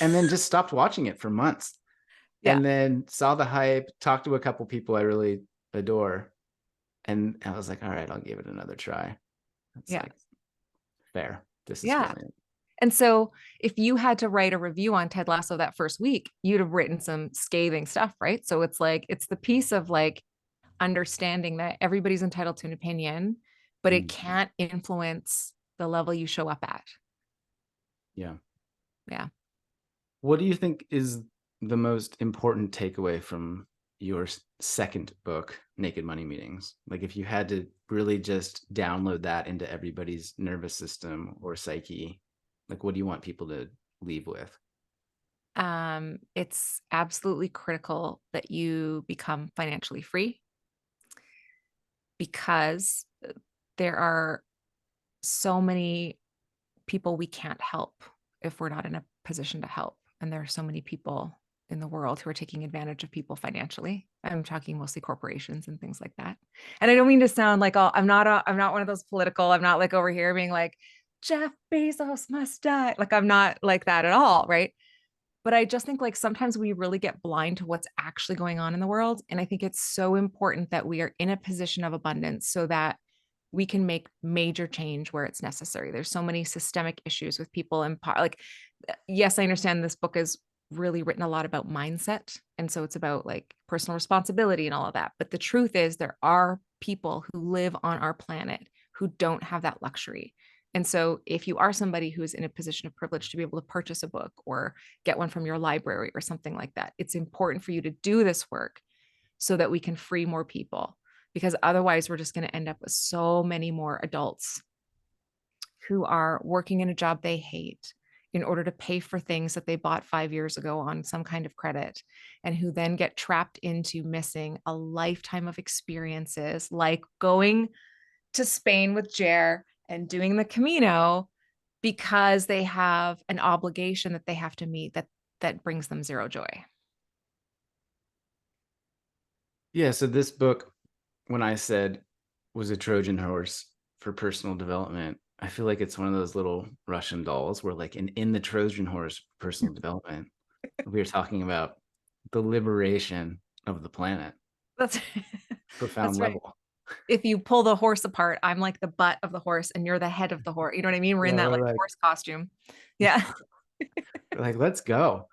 And then just stopped watching it for months. Yeah. And then saw the hype, talked to a couple people I really adore. And I was like, all right, I'll give it another try. It's Yeah. like fair. This is Yeah. brilliant. And so if you had to write a review on Ted Lasso that first week, you'd have written some scathing stuff, right? So it's like, it's the piece of like understanding that everybody's entitled to an opinion, but it Mm, can't influence the level you show up at. yeah. Yeah. What do you think is the most important takeaway from your second book, Naked Money Meetings? Like if you had to really just download that into everybody's nervous system or psyche, like what do you want people to leave with? It's absolutely critical that you become financially free because there are so many people we can't help if we're not in a position to help. And there are so many people in the world who are taking advantage of people financially. I'm talking mostly corporations and things like that. And I don't mean to sound like, oh, I'm not one of those political. I'm not like over here being like Jeff Bezos must die. Like I'm not like that at all, right? But I just think like sometimes we really get blind to what's actually going on in the world. And I think it's so important that we are in a position of abundance so that we can make major change where it's necessary. There's so many systemic issues with people in like, yes, I understand this book is really written a lot about mindset. And so it's about like personal responsibility and all of that. But the truth is, there are people who live on our planet who don't have that luxury. And so if you are somebody who is in a position of privilege to be able to purchase a book or get one from your library or something like that, it's important for you to do this work so that we can free more people, because otherwise we're just going to end up with so many more adults who are working in a job they hate in order to pay for things that they bought 5 years ago on some kind of credit, and who then get trapped into missing a lifetime of experiences like going to Spain with Jer and doing the Camino because they have an obligation that they have to meet that brings them zero joy. Yeah, so this book, when I said was a Trojan horse for personal development, I feel like it's one of those little Russian dolls where like in the Trojan horse personal development, we are talking about the liberation of the planet. That's Profound that's right. level. If you pull the horse apart, I'm like the butt of the horse and you're the head of the horse. You know what I mean? We're in Yeah, that we're like like, horse costume. Yeah. let's go.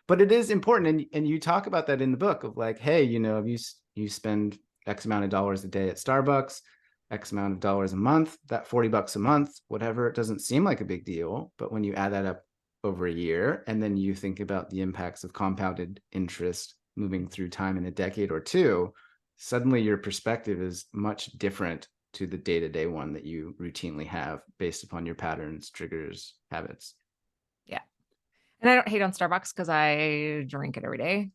But it is important, and you talk about that in the book of like, hey, you know, if you spend X amount of dollars a day at Starbucks, X amount of dollars a month, that $40 a month, whatever, it doesn't seem like a big deal. But when you add that up over a year, and then you think about the impacts of compounded interest moving through time in a decade or two, suddenly your perspective is much different to the day-to-day one that you routinely have based upon your patterns, triggers, habits. Yeah. And I don't hate on Starbucks because I drink it every day.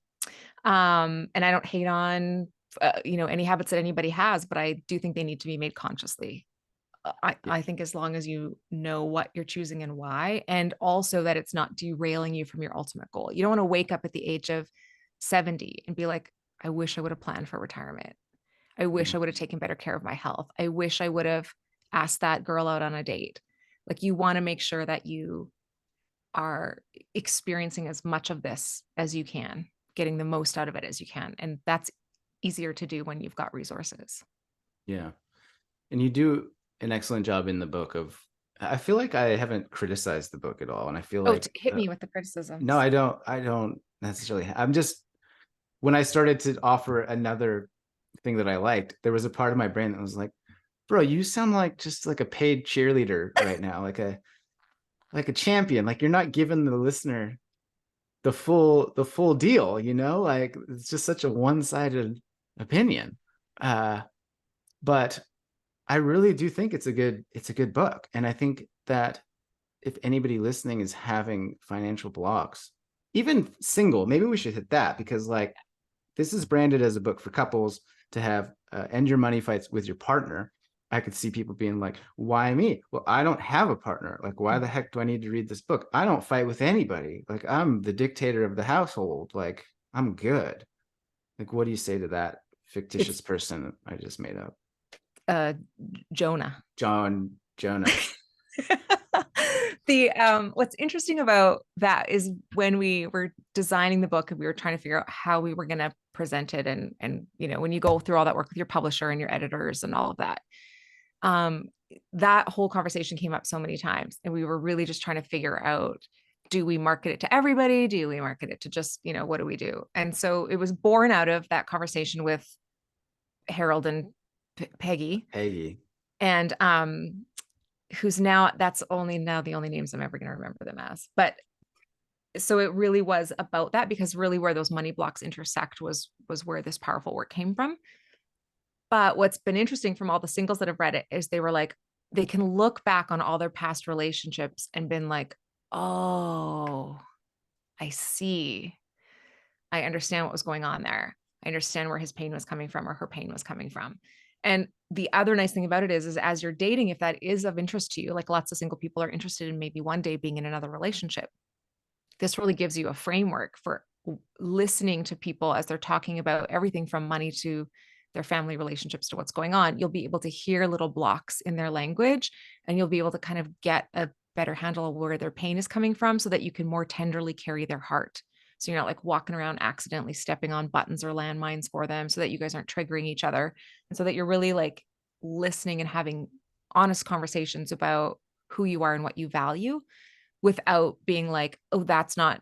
And I don't hate on, any habits that anybody has, but I do think they need to be made consciously. Yeah. I think as long as you know what you're choosing and why, and also that it's not derailing you from your ultimate goal. You don't want to wake up at the age of 70 and be like, I wish I would have planned for retirement. I wish I would have taken better care of my health. I wish I would have asked that girl out on a date. Like you want to make sure that you are experiencing as much of this as you can, getting the most out of it as you can. And that's easier to do when you've got resources. Yeah. And you do an excellent job in the book of, I feel like I haven't criticized the book at all. And I feel Oh, like, hit me with the no, criticisms. I don't necessarily, I'm just, when I started to offer another thing that I liked, there was a part of my brain that was like, bro, you sound like just like a paid cheerleader right now, like a champion. Like you're not giving the listener the full deal, you know? Like it's just such a one-sided opinion. But I really do think it's a good book. And I think that if anybody listening is having financial blocks, even single, maybe we should hit that, because like this is branded as a book for couples. to have end your money fights with your partner, I could see people being like, why me? Well, I don't have a partner. Like, why the heck do I need to read this book? I don't fight with anybody. Like, I'm the dictator of the household. Like, I'm good. Like, what do you say to that fictitious person I just made up? Jonah. Jonah. What's interesting about that is when we were designing the book and we were trying to figure out how we were going to present it, and when you go through all that work with your publisher and your editors and all of that, that whole conversation came up so many times, and we were really just trying to figure out, do we market it to everybody? Do we market it to just, what do we do? And so it was born out of that conversation with Harold and Peggy. And who's now, that's only now the only names I'm ever going to remember them as. But so it really was about that, because really where those money blocks intersect was where this powerful work came from. But what's been interesting from all the singles that have read it is they were like, they can look back on all their past relationships and been like, oh, I see. I understand what was going on there. I understand where his pain was coming from or her pain was coming from. And the other nice thing about it is as you're dating, if that is of interest to you, like lots of single people are interested in maybe one day being in another relationship, this really gives you a framework for listening to people as they're talking about everything from money to their family relationships to what's going on. You'll be able to hear little blocks in their language, and you'll be able to kind of get a better handle of where their pain is coming from, so that you can more tenderly carry their heart. So you're not like walking around accidentally stepping on buttons or landmines for them, so that you guys aren't triggering each other. And so that you're really like listening and having honest conversations about who you are and what you value, without being like, oh, that's not,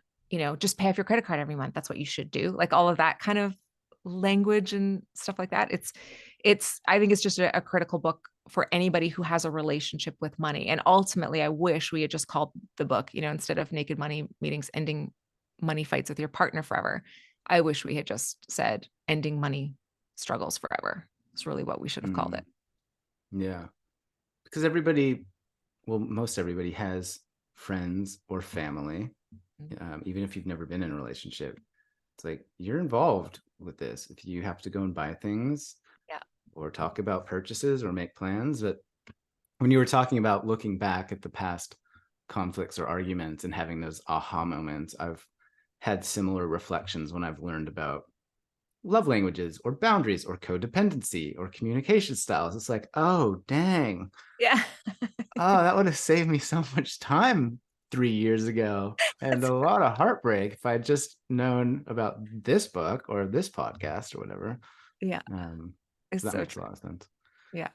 just pay off your credit card every month. That's what you should do. Like all of that kind of language and stuff like that. I think it's just a critical book for anybody who has a relationship with money. And ultimately, I wish we had just called the book, instead of Naked Money Meetings, Ending Money Fights with Your Partner Forever. I wish we had just said Ending Money Struggles Forever. It's really what we should have called it. Yeah. Because most everybody has friends or family, even if you've never been in a relationship. It's like, you're involved with this. If you have to go and buy things, or talk about purchases or make plans. But when you were talking about looking back at the past conflicts or arguments and having those aha moments, I've had similar reflections when I've learned about love languages or boundaries or codependency or communication styles. It's like, oh, dang. Yeah. Oh, that would have saved me so much time 3 years ago and a lot of heartbreak if I'd just known about this book or this podcast or whatever. Yeah. That so makes a lot of sense. Yeah.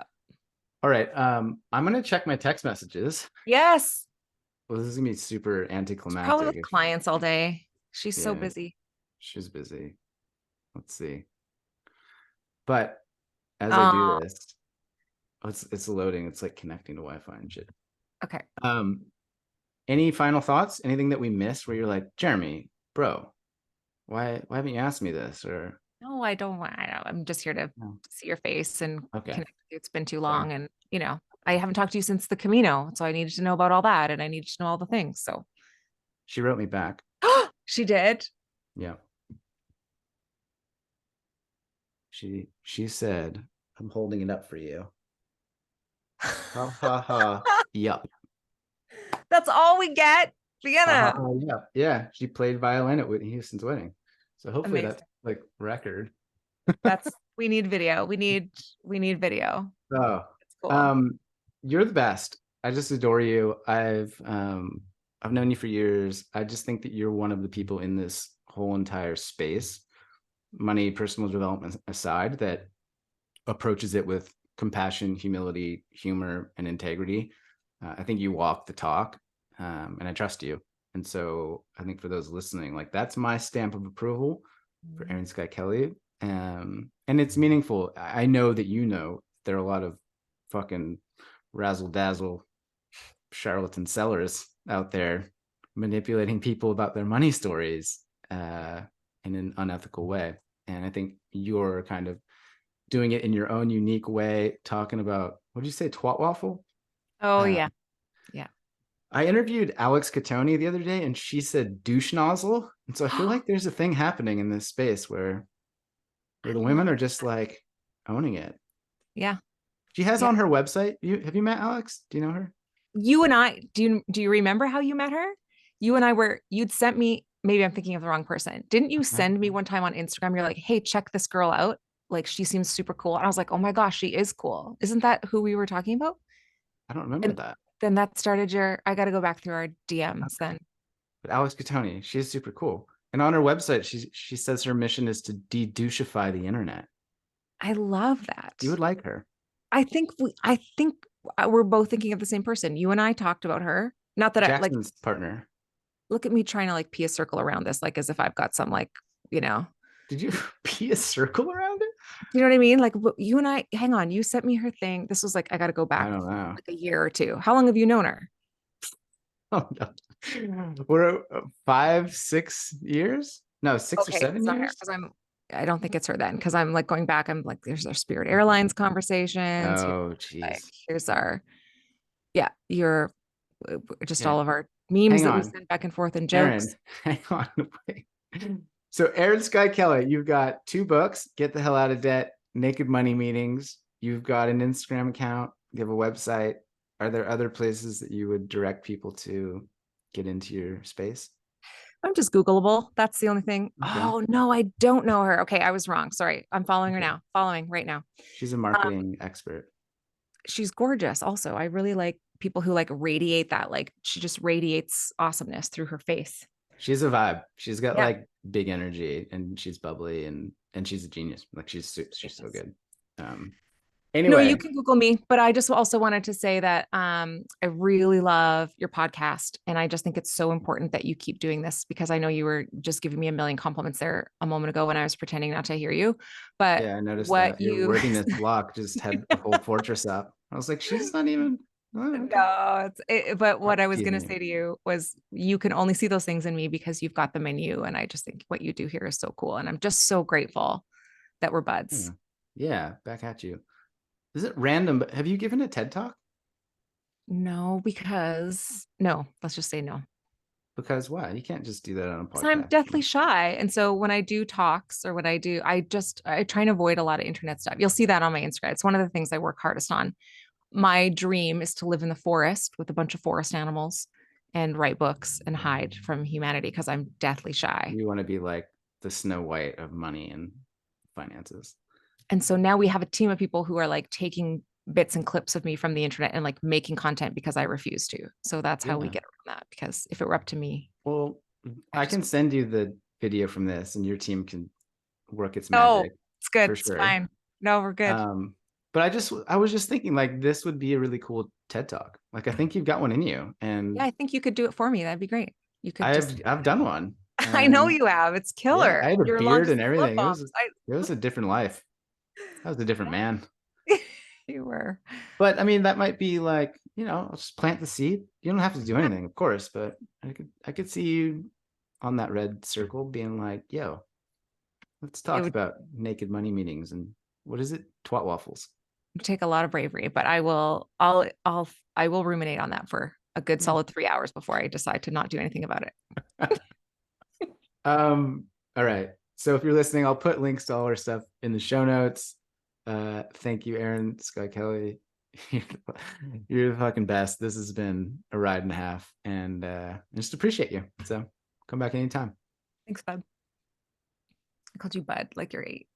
All right. I'm going to check my text messages. Yes. Well, this is going to be super anticlimactic. Probably with clients all day. She's so busy. She's busy. Let's see. But as I do this, it's loading. It's like connecting to Wi-Fi and shit. Okay. Any final thoughts? Anything that we missed where you're like, Jeremy, bro, why haven't you asked me this? Or no, I don't. I'm just here to see your face and connect with you. It's been too long, and I haven't talked to you since the Camino, so I needed to know about all that, and I needed to know all the things. So she wrote me back. She did. Yeah. She said, "I'm holding it up for you." Ha ha ha. Yup. That's all we get, Vienna. Yeah. She played violin at Whitney Houston's wedding, so hopefully that's like record. We need video. We need video. Oh, cool. You're the best. I just adore you. I've known you for years. I just think that you're one of the people in this whole entire space, money, personal development aside, that approaches it with compassion, humility, humor, and integrity. I think you walk the talk, and I trust you. And so I think for those listening, like, that's my stamp of approval for Erin Skye Kelly. And it's meaningful. I know that there are a lot of fucking razzle dazzle charlatan sellers out there manipulating people about their money stories in an unethical way. And I think you're kind of doing it in your own unique way, talking about, what did you say, twat waffle? Oh, yeah. I interviewed Alex Catoni the other day, and she said douche nozzle. And so I feel like there's a thing happening in this space where the women are just like, owning it. Yeah. She has Yeah. on her website. Have you met Alex? Do you know her? You and I, do you remember how you met her? You and I you'd sent me, maybe I'm thinking of the wrong person. Didn't you Okay. send me one time on Instagram? You're like, hey, check this girl out. Like she seems super cool. And I was like, oh my gosh, she is cool. Isn't that who we were talking about? I don't remember And that. then that started I got to go back through our DMs Okay. then. But Alex Catoni, she's super cool. And on her website, she says her mission is to de-douchify the internet. I love that. You would like her. I think we're both thinking of the same person. You and I talked about her. Not that I like Jackson's partner. look at me trying to like pee a circle around this, like as if I've got some like, you know, Did you pee a circle around it? you know what I mean? Like you and I, hang on, you sent me her thing. This was like, I got to go I back don't know. like a year or two. How long have you known her? Oh no. We're 5, 6 years? No, 6 or Okay, 7 it's not her years? because I don't think it's her then because I'm like going back. I'm like, there's our Spirit Airlines conversations. Oh, Like, geez. here's our, yeah, your just Okay. all of our memes Hang that we on. send back and forth and Erin, jokes. hang on. Wait. So Erin Skye Kelly, you've got 2 books, Get the Hell Out of Debt, Naked Money Meetings. You've got an Instagram account, you have a website. Are there other places that you would direct people to get into your space? I'm just Googleable. That's the only thing. Okay. Oh no, I don't know her. Okay, I was wrong. Sorry. I'm following her Okay. now. Following right now. She's a Um, marketing expert. she's gorgeous also. I really like people who like radiate that. Like she just radiates awesomeness through her face. She's a vibe. She's got Yeah. like big energy and she's bubbly and she's a genius. Like she's so Yes. good. Um No, you anyway, can Google me, but I just also wanted to say that I really love your podcast. And I just think it's so important that you keep doing this because I know you were just giving me a million compliments there a moment ago when I was pretending not to hear you. But yeah, I noticed what that your you worthiness block just had a whole fortress up. I was like, she's not even okay. no, but what I was Excuse going to me. say to you was you can only see those things in me because you've got them in you. And I just think what you do here is so cool. And I'm just so grateful that we're Yeah. buds. Yeah, back at you. Is it random? But have you given a TED talk? No, because no, let's just say no. Because why? You can't just do that on a Because I'm podcast. deathly shy. And so when I do talks or what I do, I try and avoid a lot of internet stuff. You'll see that on my Instagram. It's one of the things I work hardest on. My dream is to live in the forest with a bunch of forest animals and write books and hide from humanity because I'm deathly shy. You want to be like the Snow White of money and finances. And so now we have a team of people who are like taking bits and clips of me from the internet and like making content because I refuse to. So that's how we Yeah. get around that. Because if it were up to me, Well, I I just can would. send you the video from this and your team can work its No, magic it's good. for It's sure. fine. No, we're good. But I was just thinking like this would be a really cool TED talk. Like I think you've got one in you, Yeah, and I think you could do it for me. That'd be great. You could just, I've done one, I know and you have. It's yeah, killer. I had a Your long beard and distance love everything. bombs. It was a different life. I was a different man. You were. But I mean, that might be like, I'll just plant the seed. You don't have to do anything, of course, but I could see you on that red circle being like, yo, let's It talk would about naked money meetings and what is it? Twat waffles. take a lot of bravery, but I will ruminate on that for a good Yeah. solid 3 hours before I decide to not do anything about it. All right. So if you're listening, I'll put links to all our stuff in the show notes. Thank you, Erin Skye Kelly. You're the fucking best. This has been a ride and a half, and I just appreciate you. So come back anytime. Thanks, bud. I called you bud like you're 8.